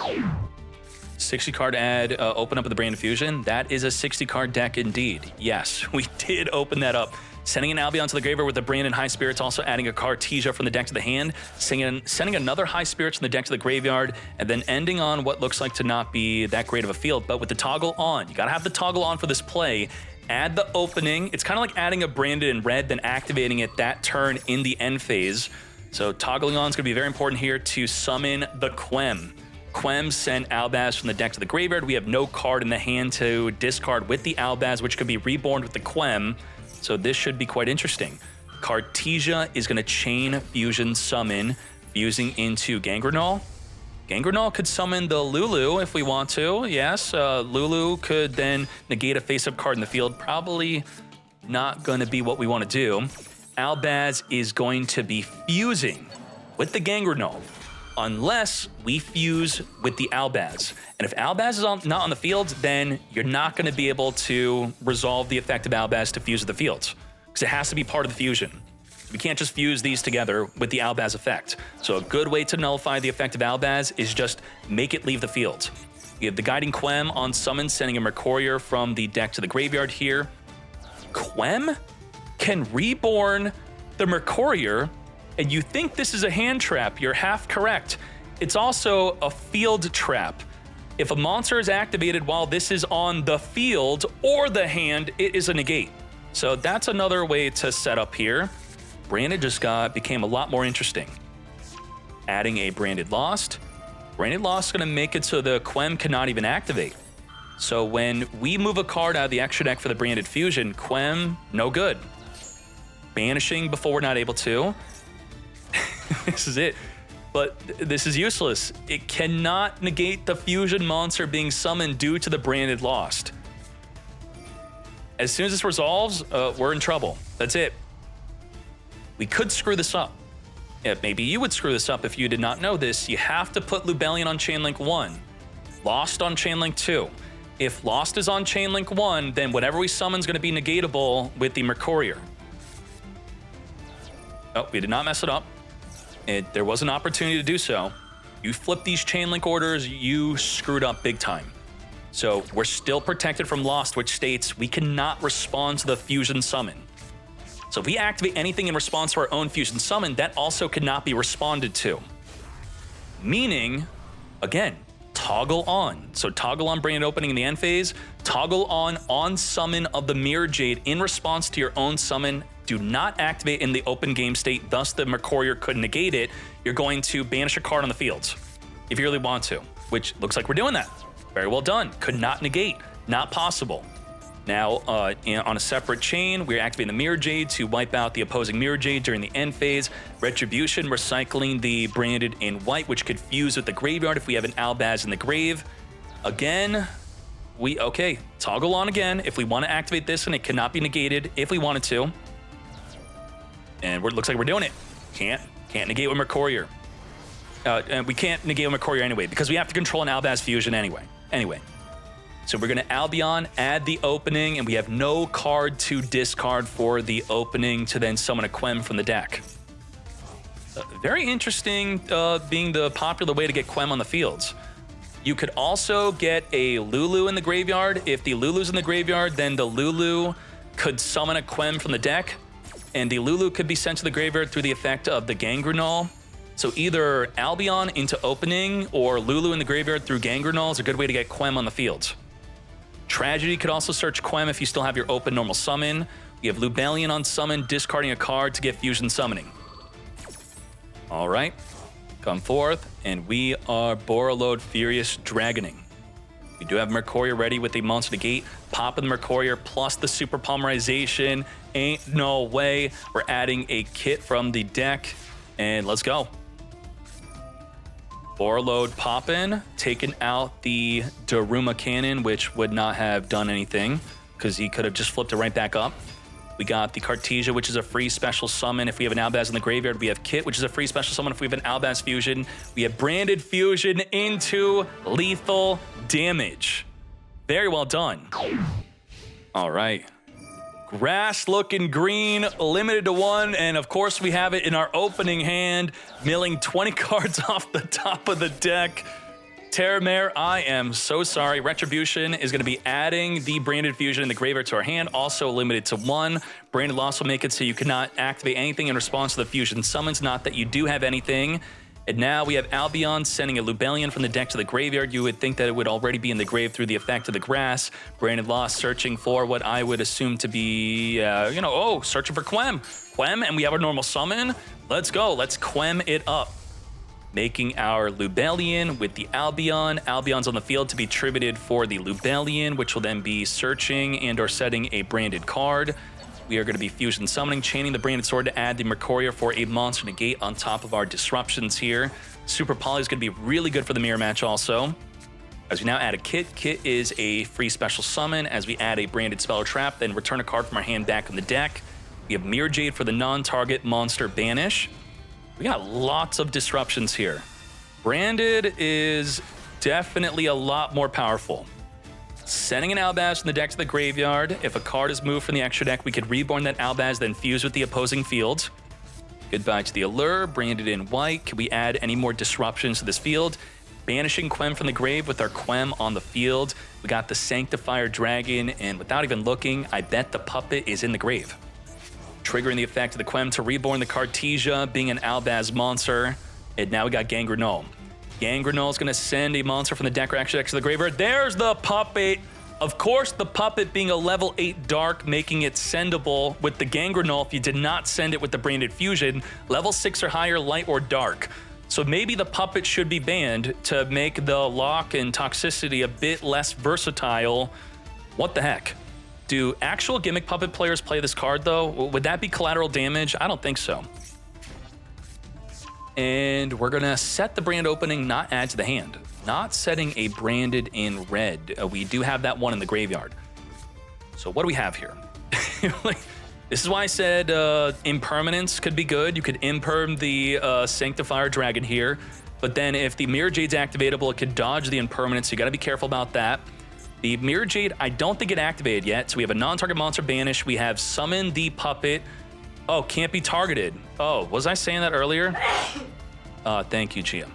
60 card ad, open up with the Branded Fusion. That is a 60 card deck indeed. Yes, we did open that up. Sending an Albion to the graveyard with the Branded High Spirits, also adding a Cartesia from the deck to the hand, sending another High Spirits from the deck to the graveyard, and then ending on what looks like to not be that great of a field, but with the toggle on. You gotta have the toggle on for this play. Add the opening. It's kind of like adding a Branded in red, then activating it that turn in the end phase. So toggling on is gonna be very important here to summon the Quem. Quem sent Albaz from the deck to the graveyard. We have no card in the hand to discard with the Albaz, which could be reborn with the Quem. So this should be quite interesting. Cartesia is going to chain fusion summon, fusing into Gangrenol. Gangrenol could summon the Lulu if we want to. Yes, Lulu could then negate a face-up card in the field. Probably not going to be what we want to do. Albaz is going to be fusing with the Gangrenol, unless we fuse with the Albaz. And if Albaz is not on the field, then you're not going to be able to resolve the effect of Albaz to fuse with the field, because it has to be part of the fusion. We can't just fuse these together with the Albaz effect. So a good way to nullify the effect of Albaz is just make it leave the field. We have the Guiding Quem on summon, sending a Mercurier from the deck to the graveyard here. Quem can reborn the Mercurier, and you think this is a hand trap. You're half correct. It's also a field trap. If a monster is activated while this is on the field or the hand, it is a negate. So that's another way to set up here. Branded just became a lot more interesting. Adding a Branded Lost. Branded Lost is going to make it so the Quem cannot even activate. So when we move a card out of the extra deck for the Branded Fusion, Quem, no good. Banishing before we're not able to. This is it. But this is useless. It cannot negate the fusion monster being summoned due to the Branded Lost. As soon as this resolves, we're in trouble. That's it. We could screw this up. Yeah, maybe you would screw this up if you did not know this. You have to put Lubellion on Chainlink 1, Lost on Chainlink 2. If Lost is on Chainlink 1, then whatever we summon is going to be negatable with the Mercurier. Oh, we did not mess it up. There was an opportunity to do so. You flip these Chainlink orders, you screwed up big time. So we're still protected from Lost, which states we cannot respond to the fusion summon. So if we activate anything in response to our own fusion summon, that also cannot be responded to. Meaning, again, toggle on. So toggle on Branded Opening in the end phase, toggle on summon of the Mirror Jade in response to your own summon. Do not activate in the open game state, thus the Mercurier could negate it. You're going to banish a card on the field if you really want to, which looks like we're doing that. Very well done. Could not negate. Not possible. Now, on a separate chain, we're activating the Mirror Jade to wipe out the opposing Mirror Jade during the end phase. Retribution, recycling the Branded in white, which could fuse with the graveyard if we have an Albaz in the grave. Again, okay, toggle on again if we want to activate this, and it cannot be negated if we wanted to. And it looks like we're doing it. Can't negate with Mercurier. And we can't negate with Mercurier anyway, because we have to control an Albaz fusion anyway. So we're going to Albion, add the opening, and we have no card to discard for the opening to then summon a Quem from the deck. Very interesting being the popular way to get Quem on the fields. You could also get a Lulu in the graveyard. If the Lulu's in the graveyard, then the Lulu could summon a Quem from the deck, and the Lulu could be sent to the graveyard through the effect of the Gangrenol. So either Albion into opening or Lulu in the graveyard through Gangrenol is a good way to get Quem on the field. Tragedy could also search Quem if you still have your open normal summon. We have Lubellion on summon, discarding a card to get fusion summoning. All right, come forth, and we are Borreload Furious Dragoning. We do have Mercurier ready with the Monster Negate, popping the Mercurier plus the Super Polymerization. Ain't no way. We're adding a kit from the deck, and let's go. Borreload poppin', taking out the Daruma Cannon, which would not have done anything because he could have just flipped it right back up. We got the Cartesia, which is a free special summon if we have an Albaz in the graveyard. We have Kit, which is a free special summon if we have an Albaz fusion. We have Branded Fusion into lethal damage. Very well done. All right. Grass looking green, limited to 1, and of course we have it in our opening hand, milling 20 cards off the top of the deck. Terramare, I am so sorry. Retribution is going to be adding the Branded Fusion in the graveyard to our hand, also limited to 1. Branded Loss will make it so you cannot activate anything in response to the fusion summons, not that you do have anything. And now we have Albion sending a Lubellion from the deck to the graveyard. You would think that it would already be in the grave through the effect of the grass. Branded Lost searching for what I would assume to be, searching for Quem. Quem, and we have our normal summon. Let's go. Let's Quem it up. Making our Lubellion with the Albion. Albion's on the field to be tributed for the Lubellion, which will then be searching and or setting a branded card. We are going to be fusion summoning, chaining the Branded Sword to add the Mercurier for a monster negate on top of our disruptions here. Super Poly is going to be really good for the mirror match also. As we now add a Kit. Kit is a free special summon. As we add a Branded Spell or Trap, then return a card from our hand back on the deck. We have Mirror Jade for the non-target monster banish. We got lots of disruptions here. Branded is definitely a lot more powerful. Sending an Albaz from the deck to the graveyard. If a card is moved from the extra deck, we could reborn that Albaz, then fuse with the opposing field. Goodbye to the Allure, branded in white. Can we add any more disruptions to this field? Banishing Quem from the grave with our Quem on the field. We got the Sanctifier Dragon, and without even looking, I bet the puppet is in the grave. Triggering the effect of the Quem to reborn the Cartesia, being an Albaz monster. And now we got Gangrenol. Gangrenol is going to send a monster from the deck or extra deck to the graveyard. There's the puppet. Of course, the puppet being a level 8 dark, making it sendable with the Gangrenol if you did not send it with the branded fusion. Level 6 or higher, light or dark. So maybe the puppet should be banned to make the lock and toxicity a bit less versatile. What the heck? Do actual gimmick puppet players play this card though? Would that be collateral damage? I don't think so. And we're gonna set the brand opening, not add to the hand. Not setting a branded in red. We do have that one in the graveyard. So what do we have here? This is why I said impermanence could be good. You could imperm the Sanctifier Dragon here. But then if the Mirror Jade's activatable, it could dodge the impermanence. So you gotta be careful about that. The Mirror Jade, I don't think it activated yet. So we have a non-target monster banish. We have summoned the puppet. Oh, can't be targeted. Oh, was I saying that earlier? Thank you, GM.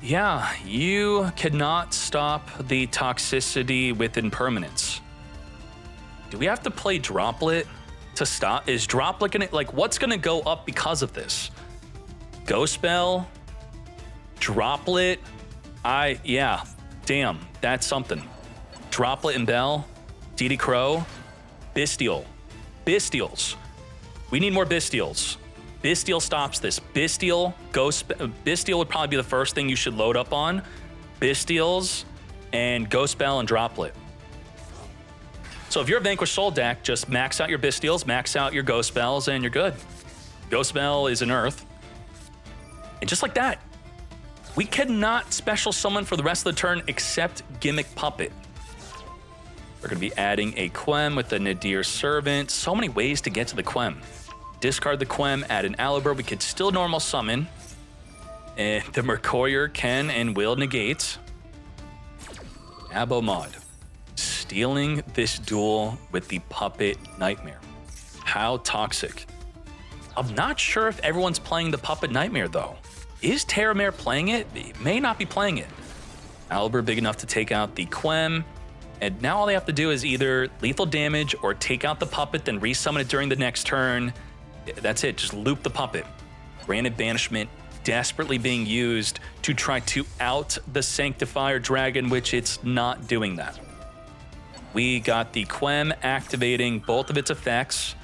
Yeah, you cannot stop the toxicity with impermanence. Do we have to play Droplet to stop? Is Droplet gonna, like, what's gonna go up because of this? Ghost Spell? Droplet? Yeah, damn, that's something. Droplet and Bell? DD Crow? Bestial. Bestials. We need more Bestials. Bestial stops this. Bestial would probably be the first thing you should load up on. Bestials and Ghost Spell and Droplet. So if you're a Vanquish Soul deck, just max out your Bestials, max out your Ghost Spells, and you're good. Ghost Spell is an Earth. And just like that, we cannot special summon for the rest of the turn except Gimmick Puppet. We're going to be adding a Quem with the Nadir Servant. So many ways to get to the Quem. Discard the Quem, add an Alibur. We could still normal summon. And the Mercourier can and will negate. Abomod. Stealing this duel with the Puppet Nightmare. How toxic. I'm not sure if everyone's playing the Puppet Nightmare, though. Is Terramare playing it? It may not be playing it. Alibur big enough to take out the Quem. And now all they have to do is either lethal damage or take out the Puppet, then resummon it during the next turn. That's it, just loop the Puppet. Branded Banishment desperately being used to try to out the Sanctifier Dragon, which it's not doing that. We got the Quem activating both of its effects.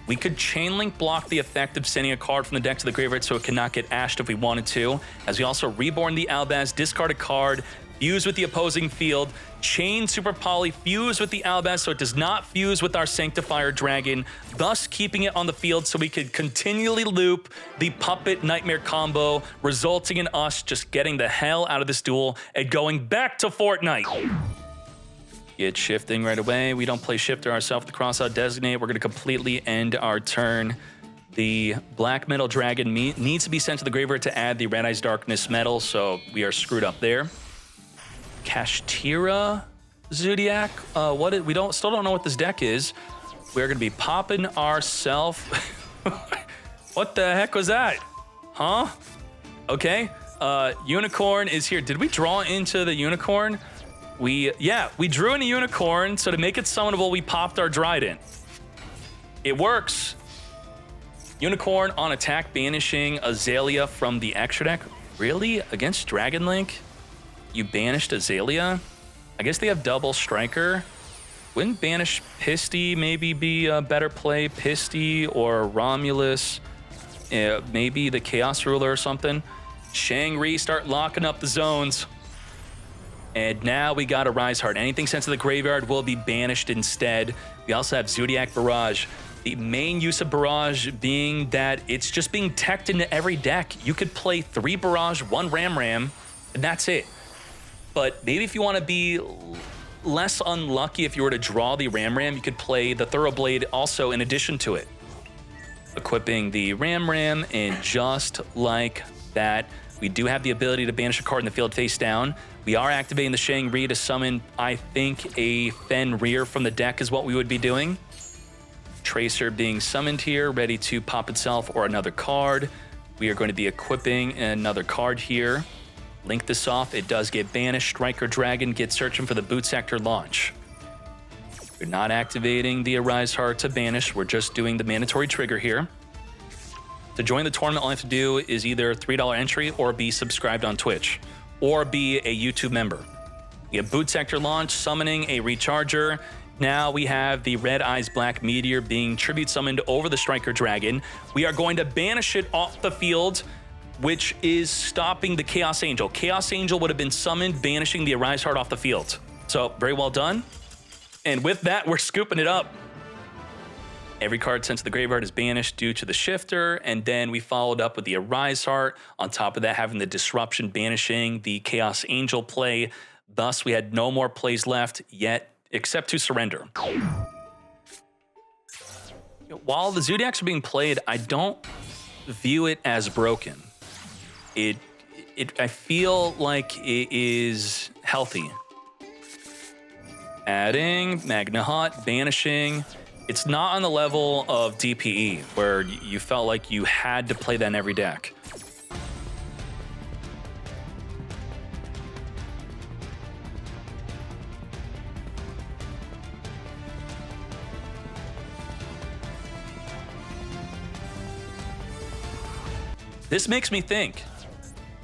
We could Chainlink block the effect of sending a card from the deck to the graveyard so it cannot get ashed if we wanted to, as we also reborn the Albaz, discard a card, fuse with the opposing field, chain Super Poly, fuse with the Albaz so it does not fuse with our Sanctifier Dragon, thus keeping it on the field so we could continually loop the Puppet Nightmare combo, resulting in us just getting the hell out of this duel and going back to Fortnite. Get shifting right away. We don't play shifter ourselves. The crossout designate. We're going to completely end our turn. The Black Metal Dragon needs to be sent to the graveyard to add the Red Eyes Darkness Metal, so we are screwed up there. Kashtira Zodiac. We still don't know what this deck is. We're gonna be popping ourselves. What the heck was that? Huh? Okay. Unicorn is here. Did we draw into the Unicorn? We drew in a Unicorn, so to make it summonable, we popped our Trident. It works. Unicorn on attack, banishing Azalea from the extra deck. Really? Against Dragon Link? You banished Azalea? I guess they have double striker. Wouldn't banish Pisty maybe be a better play? Pisty or Romulus, maybe the Chaos Ruler or something. Shang-Ri start locking up the zones. And now we got a Rise Heart. Anything sent to the graveyard will be banished instead. We also have Zodiac Barrage. The main use of Barrage being that it's just being teched into every deck. You could play 3 Barrage, 1 Ram, and that's it. But maybe if you want to be less unlucky, if you were to draw the Ram, you could play the Thoroughblade also in addition to it. Equipping the Ram, and just like that, we do have the ability to banish a card in the field face down. We are activating the Shang-Ri to summon, I think, a Fenrir from the deck is what we would be doing. Tracer being summoned here, ready to pop itself or another card. We are going to be equipping another card here. Link this off. It does get banished. Striker Dragon gets searching for the boot sector launch. We're not activating the Arise Heart to banish. We're just doing the mandatory trigger here. To join the tournament, all you have to do is either $3 entry or be subscribed on Twitch or be a YouTube member. We have boot sector launch, summoning a recharger. Now we have the Red Eyes Black Meteor being tribute summoned over the Striker Dragon. We are going to banish it off the field, which is stopping the Chaos Angel. Chaos Angel would have been summoned, banishing the Arise Heart off the field. So very well done. And with that, we're scooping it up. Every card sent to the graveyard is banished due to the shifter, and then we followed up with the Arise Heart. On top of that, having the Disruption banishing the Chaos Angel play. Thus, we had no more plays left yet, except to surrender. While the Zodiacs are being played, I don't view it as broken. I feel like it is healthy. Adding Magna Hut, banishing. It's not on the level of DPE, where you felt like you had to play that in every deck. This makes me think,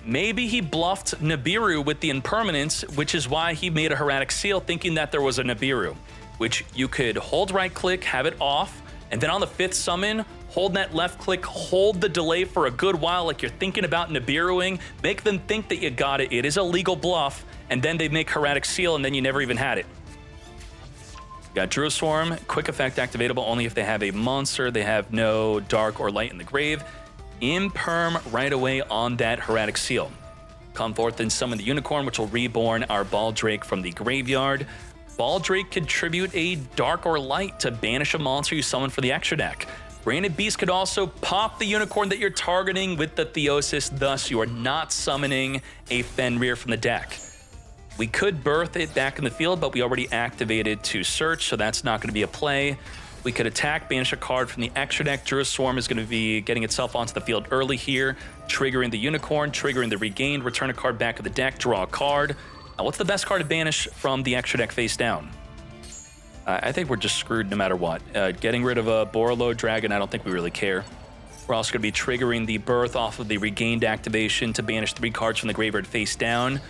maybe he bluffed Nibiru with the impermanence, which is why he made a Hieratic Seal thinking that there was a Nibiru, which you could hold right click, have it off, and then on the 5th summon, hold that left click, hold the delay for a good while like you're thinking about Nibiruing, make them think that you got it. It is a legal bluff, and then they make Hieratic Seal, and then you never even had it. Got Druid Swarm, quick effect activatable only if they have a monster. They have no dark or light in the grave. Imperm right away on that Hieratic Seal. Come forth and summon the Unicorn, which will reborn our Baldrake from the graveyard. Baldrake could tribute a dark or light to banish a monster you summon for the extra deck. Branded Beast could also pop the Unicorn that you're targeting with the Theosis, thus you are not summoning a Fenrir from the deck. We could birth it back in the field, but we already activated to search, so that's not going to be a play. We could attack, banish a card from the extra deck. Druid Swarm is going to be getting itself onto the field early here, triggering the Unicorn, triggering the Regained, return a card back of the deck, draw a card. Now, what's the best card to banish from the extra deck face down? I think we're just screwed no matter what. Getting rid of a Borolo Dragon, I don't think we really care. We're also going to be triggering the Birth off of the Regained activation to banish 3 cards from the graveyard face down.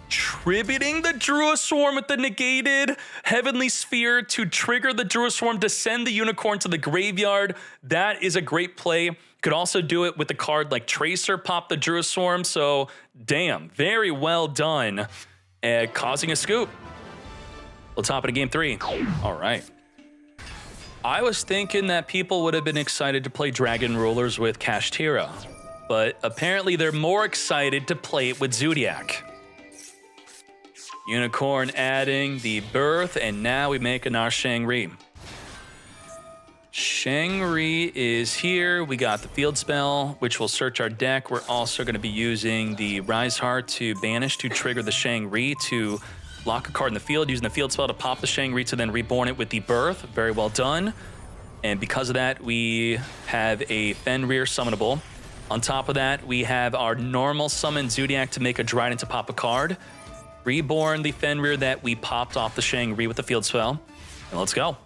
Tributing the Druid Swarm with the negated Heavenly Sphere to trigger the Druid Swarm to send the Unicorn to the graveyard. That is a great play. Could also do it with a card like Tracer, pop the Druid Swarm. So, damn, very well done at causing a scoop. Let's hop into game 3. All right. I was thinking that people would have been excited to play Dragon Rulers with Kashtira, but apparently they're more excited to play it with Zodiac. Unicorn adding the Birth, and now we make our Shang-Ri. Shang-Ri is here. We got the field spell, which will search our deck. We're also going to be using the Rise Heart to banish to trigger the Shang-Ri to lock a card in the field, using the field spell to pop the Shang-Ri to then reborn it with the Birth. Very well done. And because of that, we have a Fenrir summonable. On top of that, we have our normal summon Zodiac to make a Dryden to pop a card. Reborn the Fenrir that we popped off the Shang-Ri with the field spell. And let's go.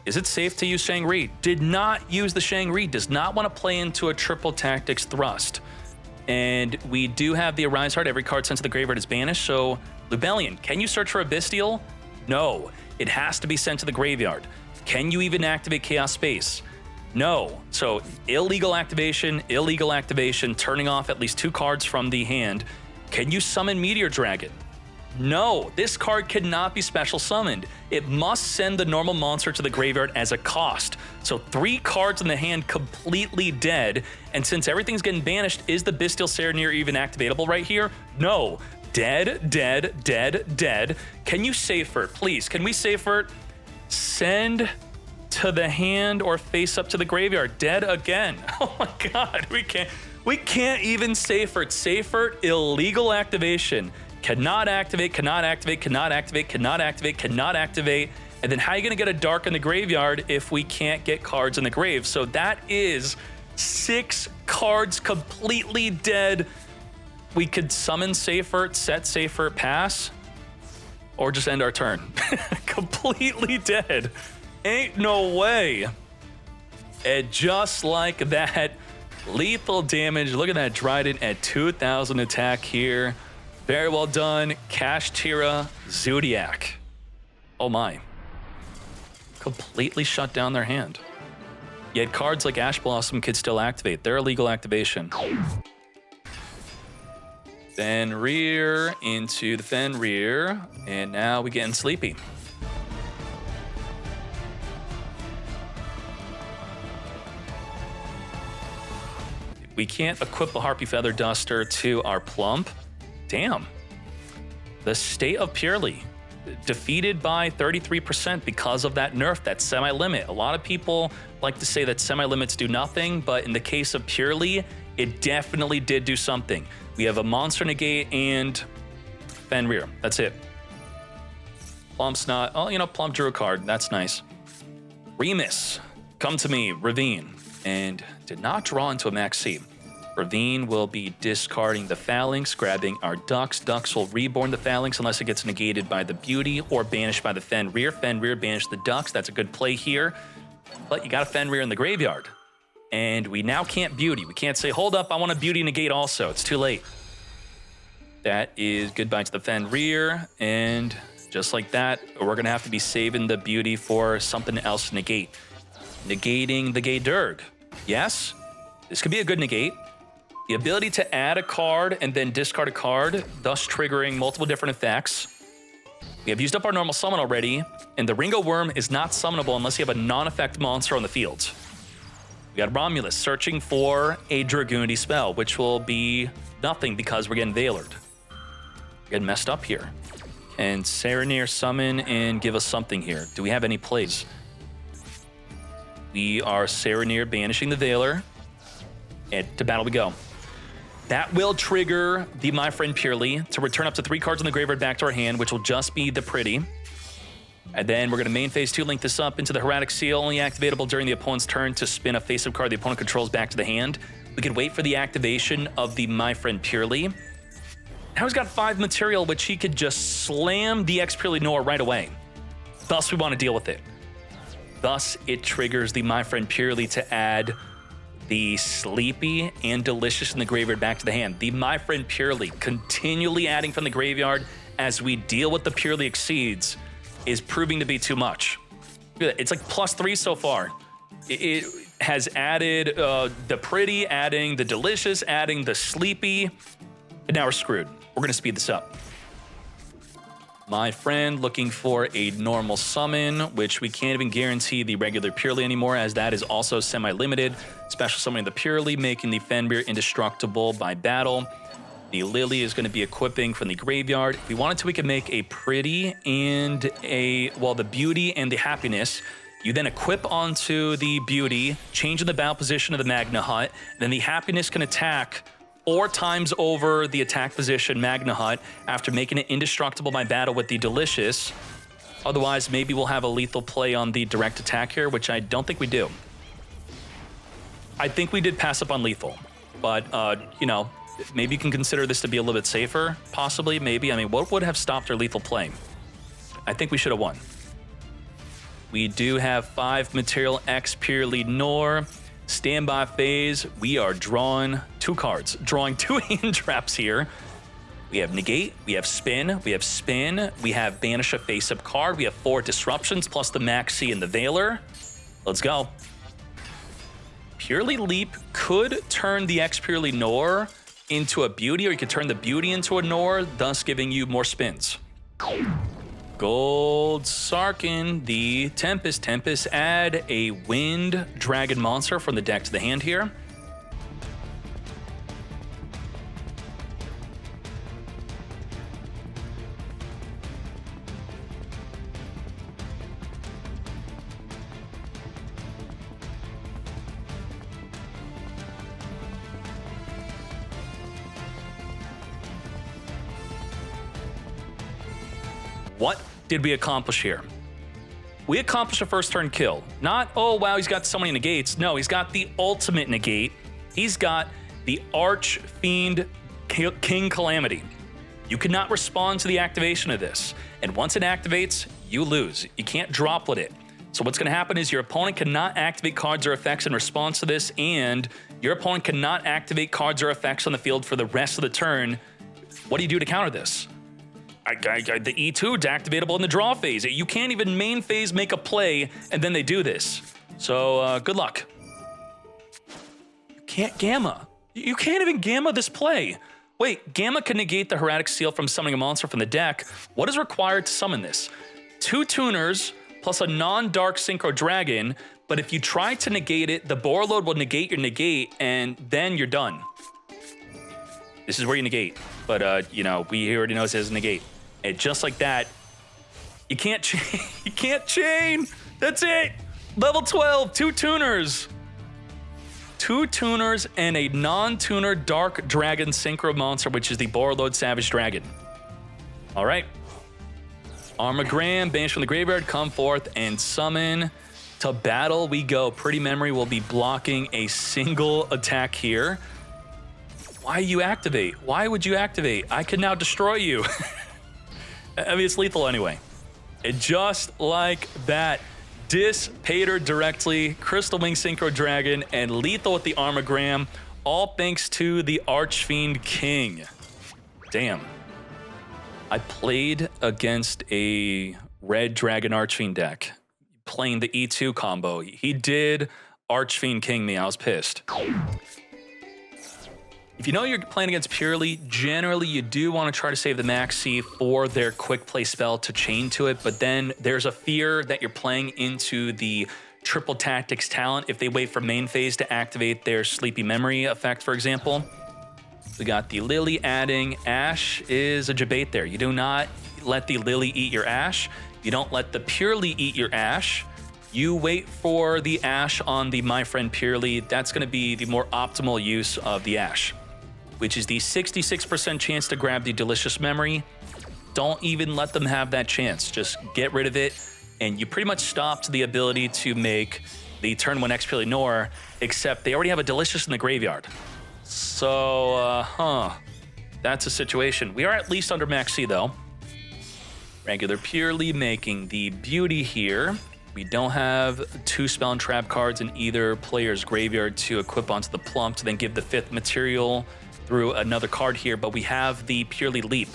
Is it safe to use Shang-Ri? Did not use the Shang-Ri. Does not want to play into a triple tactics thrust. And we do have the Arise Heart. Every card sent to the graveyard is banished. So, Lubellion, can you search for a Bestial? No. It has to be sent to the graveyard. Can you even activate Chaos Space? No. So, illegal activation, turning off at least 2 cards from the hand. Can you summon Meteor Dragon? No, this card cannot be special summoned. It must send the normal monster to the graveyard as a cost. So 3 cards in the hand completely dead. And since everything's getting banished, is the Bestial Serenir even activatable right here? No. Dead, dead, dead, dead. Can you save for it? Please, can we save for it? Send to the hand or face up to the graveyard. Dead again. Oh my God, we can't even Seyfert. Seyfert, illegal activation. Cannot activate, cannot activate, cannot activate, cannot activate, cannot activate. And then how are you gonna get a dark in the graveyard if we can't get cards in the grave? So that is 6 cards completely dead. We could summon Seyfert, set Seyfert, pass, or just end our turn. Completely dead. Ain't no way. And just like that, lethal damage. Look at that Trident at 2,000 attack here. Very well done. Kashtira, Zodiac. Oh my. Completely shut down their hand. Yet cards like Ash Blossom could still activate. They're a legal activation. Fenrir into the Fenrir. And now we getting sleepy. We can't equip a Harpy Feather Duster to our Plump. Damn. The State of Purely. Defeated by 33% because of that nerf, that semi-limit. A lot of people like to say that semi-limits do nothing, but in the case of Purely, it definitely did do something. We have a Monster Negate and Fenrir. That's it. Plump's not... Oh, you know, Plump drew a card. That's nice. Remus. Come to me. Ravine. And did not draw into a Max C. Ravine will be discarding the Phalanx, grabbing our Ducks. Ducks will reborn the Phalanx unless it gets negated by the Beauty or banished by the Fenrir. Fenrir banished the Ducks. That's a good play here. But you got a Fenrir in the graveyard. And we now can't Beauty. We can't say, hold up, I want a Beauty negate also. It's too late. That is goodbye to the Fenrir. And just like that, we're going to have to be saving the Beauty for something else to negate. Negating the Gaydurg. Yes, this could be a good negate. The ability to add a card and then discard a card, thus triggering multiple different effects. We have used up our normal summon already, and the Ringo Worm is not summonable unless you have a non-effect monster on the field. We got Romulus searching for a Dragunity spell, which will be nothing because we're getting Veilered. We're getting messed up here. Can Serenir summon and give us something here? Do we have any plays? We are Serenir banishing the Veiler, and to battle we go. That will trigger the My Friend Purely to return up to 3 cards in the graveyard back to our hand, which will just be the Pretty. And then we're going to main phase 2 link this up into the Hieratic Seal, only activatable during the opponent's turn to spin a face-up card the opponent controls back to the hand. We could wait for the activation of the My Friend Purely. Now he's got 5 material, which he could just slam the X Purely Noir right away. Thus, we want to deal with it. Thus, it triggers the My Friend Purely to add the Sleepy and Delicious in the graveyard back to the hand. The My Friend Purely, continually adding from the graveyard as we deal with the Purely Exceeds, is proving to be too much. It's like +3 so far. It has added the Pretty, adding the Delicious, adding the Sleepy, and now we're screwed. We're gonna speed this up. My Friend looking for a normal summon, which we can't even guarantee the regular Purely anymore, as that is also semi-limited. Special summoning the Purely, making the Fenrir indestructible by battle. The Lily is going to be equipping from the graveyard. If we wanted to, we could make a Pretty and the Beauty and the Happiness. You then equip onto the Beauty, changing the battle position of the Magna Hut. Then the Happiness can attack 4 times over the attack position Magna Hut after making it indestructible by battle with the Delicious. Otherwise, maybe we'll have a lethal play on the direct attack here, which I don't think we do. I think we did pass up on lethal, but, you know, maybe you can consider this to be a little bit safer, possibly, maybe. I mean, what would have stopped our lethal play? I think we should have won. We do have 5 material X Purely Nor. Standby phase, we are drawing 2 cards. Drawing 2 hand traps here. We have Negate, we have Spin, we have Spin, we have Banish a face-up card, we have 4 Disruptions, plus the Maxi and the Veiler. Let's go. Purely Leap could turn the X Purely Nor into a Beauty, or you could turn the Beauty into a Nor, thus giving you more spins. Gold Sarkin, the Tempest. Tempest, add a Wind Dragon monster from the deck to the hand here. What did we accomplish here? We accomplished a first turn kill. Not, oh wow, he's got so many negates. No, he's got the ultimate negate. He's got the Arch Fiend King Calamity. You cannot respond to the activation of this. And once it activates, you lose. You can't droplet it. So what's going to happen is your opponent cannot activate cards or effects in response to this, and your opponent cannot activate cards or effects on the field for the rest of the turn. What do you do to counter this? The E2 is activatable in the draw phase. You can't even main phase make a play, and then they do this. So good luck. You can't Gamma. You can't even Gamma this play. Wait, Gamma can negate the Hermetic Seal from summoning a monster from the deck. What is required to summon this? 2 tuners plus a non-dark Synchro Dragon, but if you try to negate it, the Borreload will negate your negate, and then you're done. This is where you negate, but you know, we already know it says negate. And just like that, you can't chain. You can't chain. That's it. Level 12, 2 tuners. 2 tuners and a non-tuner Dark Dragon Synchro monster, which is the Borreload Savage Dragon. All right. Armagram, banish from the graveyard, come forth and summon. To battle we go. Pretty Memory will be blocking a single attack here. Why you activate? Why would you activate? I could now destroy you. I mean, it's lethal anyway. And just like that, Dissipator directly, Crystal Wing Synchro Dragon, and lethal with the Armagram, all thanks to the Archfiend King. Damn. I played against a red Dragon Archfiend deck, playing the E2 combo. He did Archfiend King me, I was pissed. If you know you're playing against Purely, generally you do want to try to save the Maxi for their quick play spell to chain to it, but then there's a fear that you're playing into the Triple Tactics talent if they wait for main phase to activate their Sleepy Memory effect, for example. We got the Lily adding. Ash is a debate there. You do not let the Lily eat your Ash. You don't let the Purely eat your Ash. You wait for the Ash on the My Friend Purely. That's going to be the more optimal use of the Ash, which is the 66% chance to grab the Delicious Memory. Don't even let them have that chance. Just get rid of it, and you pretty much stopped the ability to make the turn 1 X Purely Nor, except they already have a Delicious in the graveyard. So, that's a situation. We are at least under Max C, though. Regular Purely making the Beauty here. We don't have 2 Spell and Trap cards in either player's graveyard to equip onto the Plump to then give the 5th material through another card here, but we have the Purely Leap,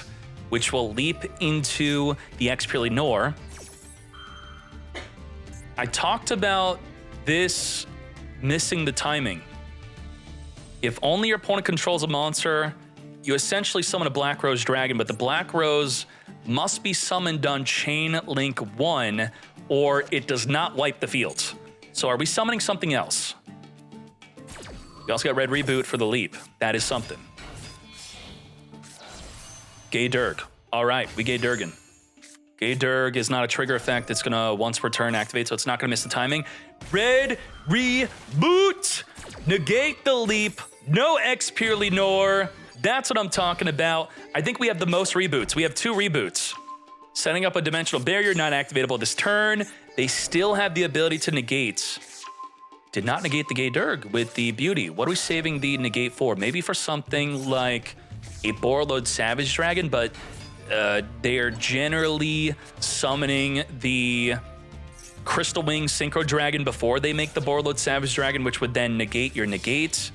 which will leap into the X Purely Nor. I talked about this missing the timing. If only your opponent controls a monster, you essentially summon a Black Rose Dragon, but the Black Rose must be summoned on Chain Link 1, or it does not wipe the field. So are we summoning something else? We also got Red Reboot for the Leap. That is something. Gay Durg. All right, we Gay Durgan. Gay Durg is not a trigger effect. It's going to once per turn activate, so it's not going to miss the timing. Red Reboot! Negate the Leap. No X Purely Nor. That's what I'm talking about. I think we have the most reboots. We have 2 reboots. Setting up a Dimensional Barrier, not activatable this turn. They still have the ability to negate. Did not negate the Gay Durg with the Beauty. What are we saving the negate for? Maybe for something like a Borreload Savage Dragon, but they are generally summoning the Crystal Wing Synchro Dragon before they make the Borreload Savage Dragon, which would then negate your negate.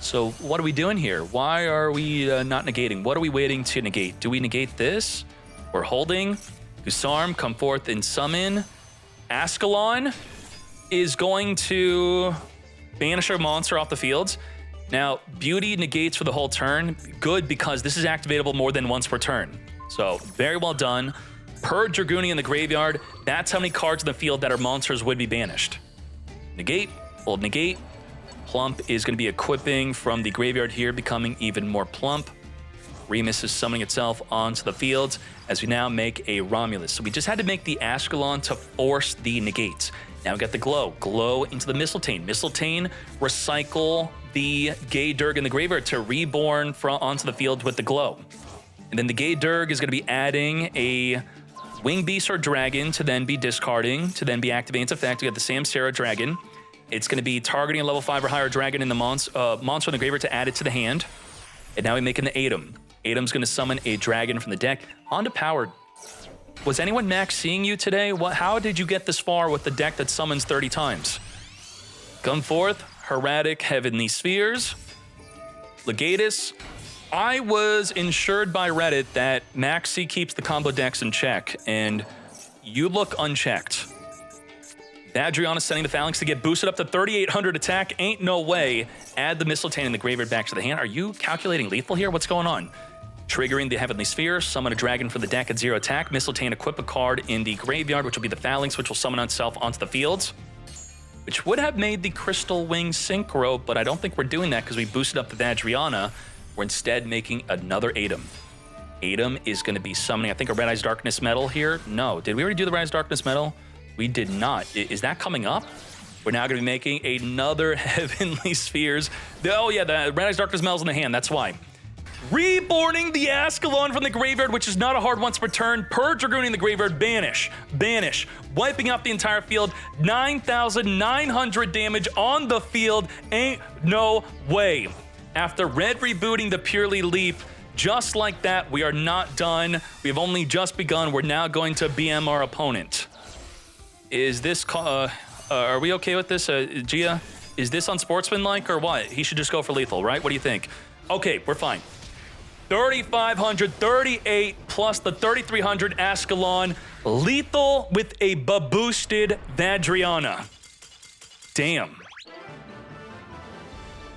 So what are we doing here? Why are we not negating? What are we waiting to negate? Do we negate this? We're holding. Husarm, come forth and summon. Ascalon is going to banish our monster off the field. Now, Beauty negates for the whole turn. Good, because this is activatable more than once per turn. So, very well done. Per Dragunity in the graveyard, that's how many cards in the field that our monsters would be banished. Negate, old negate. Plump is going to be equipping from the graveyard here, becoming even more plump. Remus is summoning itself onto the field as we now make a Romulus. So we just had to make the Ascalon to force the negates. Now we got the Glow. Glow into the Mistletoe. Mistletoe, recycle the Gay Durg in the graveyard to reborn onto the field with the Glow. And then the Gay Durg is going to be adding a Wing Beast or Dragon to then be discarding, to then be activating its effect. We got the Samsara Dragon. It's going to be targeting a level 5 or higher dragon in the monster in the graveyard to add it to the hand. And now we're making the Atom. Atom's going to summon a dragon from the deck. On to Powered. Was anyone Max seeing you today? How did you get this far with the deck that summons 30 times? Come forth, Erratic Heavenly Spheres. Legatus. I was insured by Reddit that Maxi keeps the combo decks in check, and you look unchecked. Adriana sending the Phalanx to get boosted up to 3,800 attack. Ain't no way. Add the Mistletoe in the graveyard back to the hand. Are you calculating lethal here? What's going on? Triggering the Heavenly Sphere, summon a dragon for the deck at 0 attack. Mistletoe equip a card in the graveyard, which will be the Phalanx, which will summon itself onto the fields, which would have made the Crystal Wing Synchro, but I don't think we're doing that because we boosted up the Adriana. We're instead making another Atom. Atom is going to be summoning, I think, a Red Eyes Darkness Metal here. No, did we already do the Red Eyes Darkness Metal? We did not. Is that coming up? We're now going to be making another Heavenly Spheres. Oh yeah, the Red Eyes Darkness Metal's in the hand, that's why. Reborning the Ascalon from the graveyard, which is not a hard once per turn. Per Dragooning the graveyard, banish. Banish. Wiping out the entire field. 9,900 damage on the field. Ain't no way. After red rebooting the Purely Leap, just like that, we are not done. We have only just begun. We're now going to BM our opponent. Is this, are we okay with this, Gia? Is this unsportsmanlike or what? He should just go for lethal, right? What do you think? Okay, we're fine. 3,500, 38 plus the 3,300 Ascalon. Lethal with a boosted Vadriana. Damn.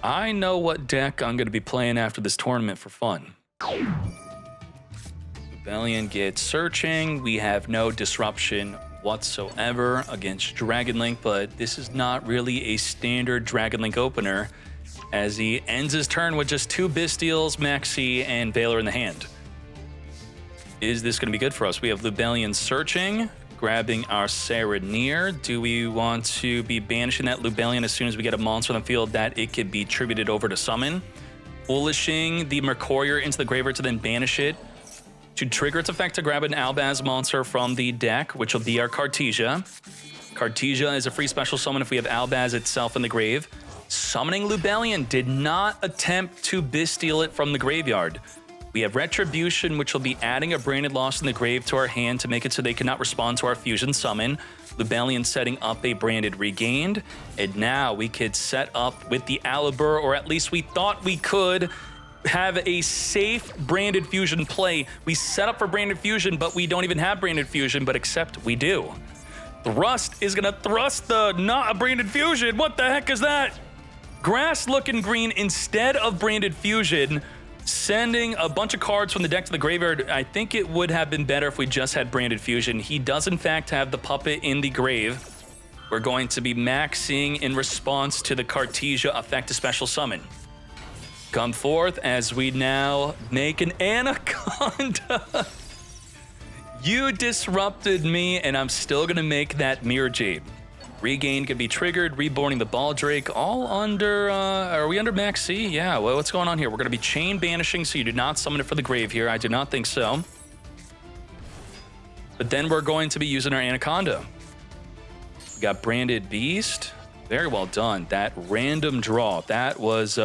I know what deck I'm going to be playing after this tournament for fun. Rebellion gets Searching. We have no disruption whatsoever against Dragon Link, but this is not really a standard Dragon Link opener, as he ends his turn with just 2 Bystials, Maxi, and Valor in the hand. Is this going to be good for us? We have Lubellion Searching, grabbing our Serenir. Do we want to be banishing that Lubellion as soon as we get a monster on the field that it could be tributed over to summon? Foolishing the Mercurier into the graveyard to then banish it, to trigger its effect to grab an Albaz monster from the deck, which will be our Cartesia. Cartesia is a free special summon if we have Albaz itself in the grave. Summoning Lubellion did not attempt to Bystial it from the graveyard. We have Retribution, which will be adding a Branded Lost in the grave to our hand to make it so they cannot respond to our fusion summon. Lubellion setting up a Branded Regained. And now we could set up with the Alibur, or at least we thought we could, have a safe Branded Fusion play. We set up for Branded Fusion, but we don't even have Branded Fusion, but except we do. Thrust is gonna thrust the not a Branded Fusion. What the heck is that? Grass looking green instead of Branded Fusion, sending a bunch of cards from the deck to the graveyard. I think it would have been better if we just had Branded Fusion. He does in fact have the puppet in the grave. We're going to be maxing in response to the Cartesia effect to special summon. Come forth as we now make an Anaconda. You disrupted me, and I'm still gonna make that Mirror Jade. Regain can be triggered, reborning the Baldrake, all under, are we under Max C? Yeah, well, what's going on here? We're gonna be chain banishing, so you do not summon it for the grave here. I do not think so. But then we're going to be using our Anaconda. We got Branded Beast. Very well done. That random draw, that was,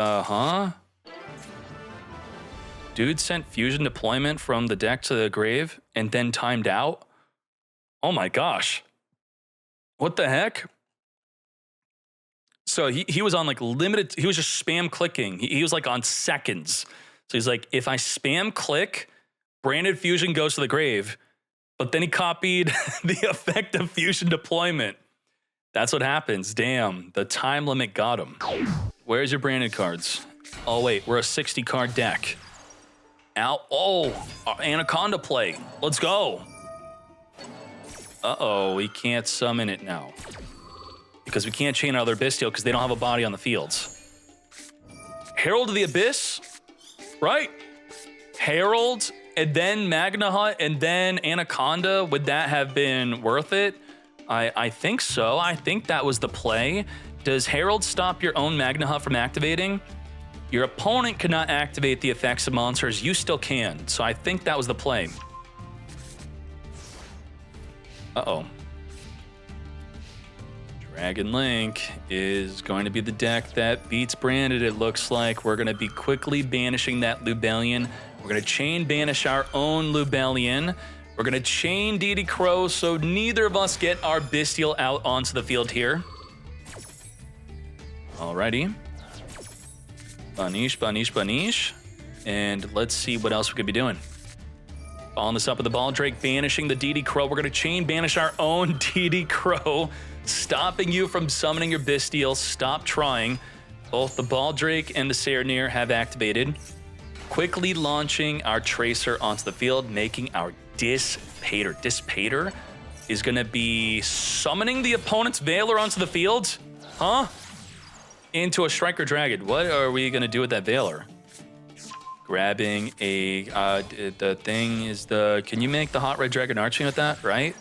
Dude sent fusion deployment from the deck to the grave and then timed out. Oh my gosh. What the heck? So he was on like limited, he was just spam clicking. He was like on seconds. So he's like, if I spam click, Branded Fusion goes to the grave, but then he copied the effect of fusion deployment. That's what happens. Damn, the time limit got him. Where's your branded cards? Oh wait, we're a 60 card deck. Out. Oh, Anaconda play. Let's go. Uh-oh, we can't summon it now. Because we can't chain another Bystial because they don't have a body on the fields. Herald of the Abyss, right? Herald, and then Magna Hut, and then Anaconda. Would that have been worth it? I think so. I think that was the play. Does Herald stop your own Magna Hut from activating? Your opponent cannot activate the effects of monsters. You still can. So I think that was the play. Uh-oh. Dragon Link is going to be the deck that beats Branded, it looks like. We're going to be quickly banishing that Lubellion. We're going to chain banish our own Lubellion. We're going to chain Deity Crow so neither of us get our Bestial out onto the field here. Alrighty. Banish, Banish, Banish. And let's see what else we could be doing. Following this up with the Ball Drake, banishing the Deity Crow. We're going to chain banish our own Deity Crow, stopping you from summoning your Bestial. Stop trying. Both the Ball Drake and the Serenir have activated. Quickly launching our Tracer onto the field, making our Dissipator. Dissipator is going to be summoning the opponent's Veiler onto the field. Huh? Into a Striker Dragon. What are we going to do with that Veiler? Grabbing a, the thing is the, can you make the Hot Red Dragon Archfiend with that, right?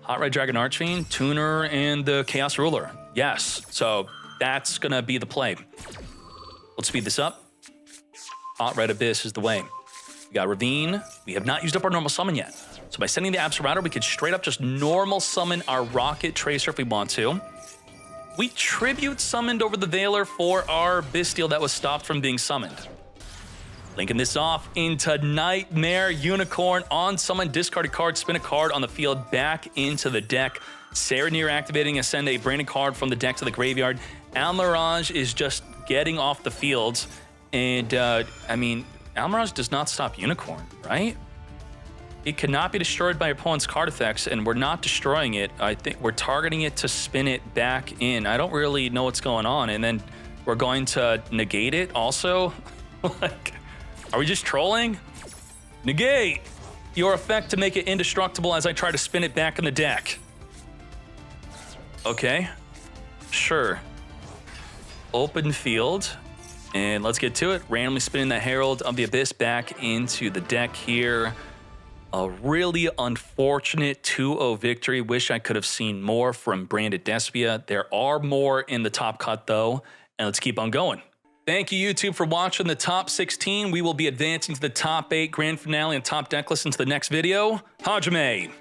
Hot Red Dragon Archfiend, Tuner, and the Chaos Ruler. Yes, so that's gonna be the play. Let's speed this up. Hot Red Abyss is the way. We got Ravine. We have not used up our normal summon yet. So by sending the Absolouter, we could straight up just normal summon our Rocket Tracer if we want to. We tribute summoned over the Veiler for our Bestial that was stopped from being summoned. Linking this off into Nightmare Unicorn. On summon, discard a card, spin a card on the field back into the deck. Serenir activating, send a branded card from the deck to the graveyard. Almirage is just getting off the field. And, I mean, Almirage does not stop Unicorn, right? It cannot be destroyed by your opponent's card effects, and we're not destroying it. I think we're targeting it to spin it back in. I don't really know what's going on. And then we're going to negate it also. Like, are we just trolling? Negate your effect to make it indestructible as I try to spin it back in the deck. Okay, sure. Open field, and let's get to it. Randomly spinning the Herald of the Abyss back into the deck here. A really unfortunate 2-0 victory. Wish I could have seen more from Branded Despia. There are more in the top cut though, and let's keep on going. Thank you, YouTube, for watching the top 16. We will be advancing to the top 8 grand finale and top deck list into the next video. Hajime.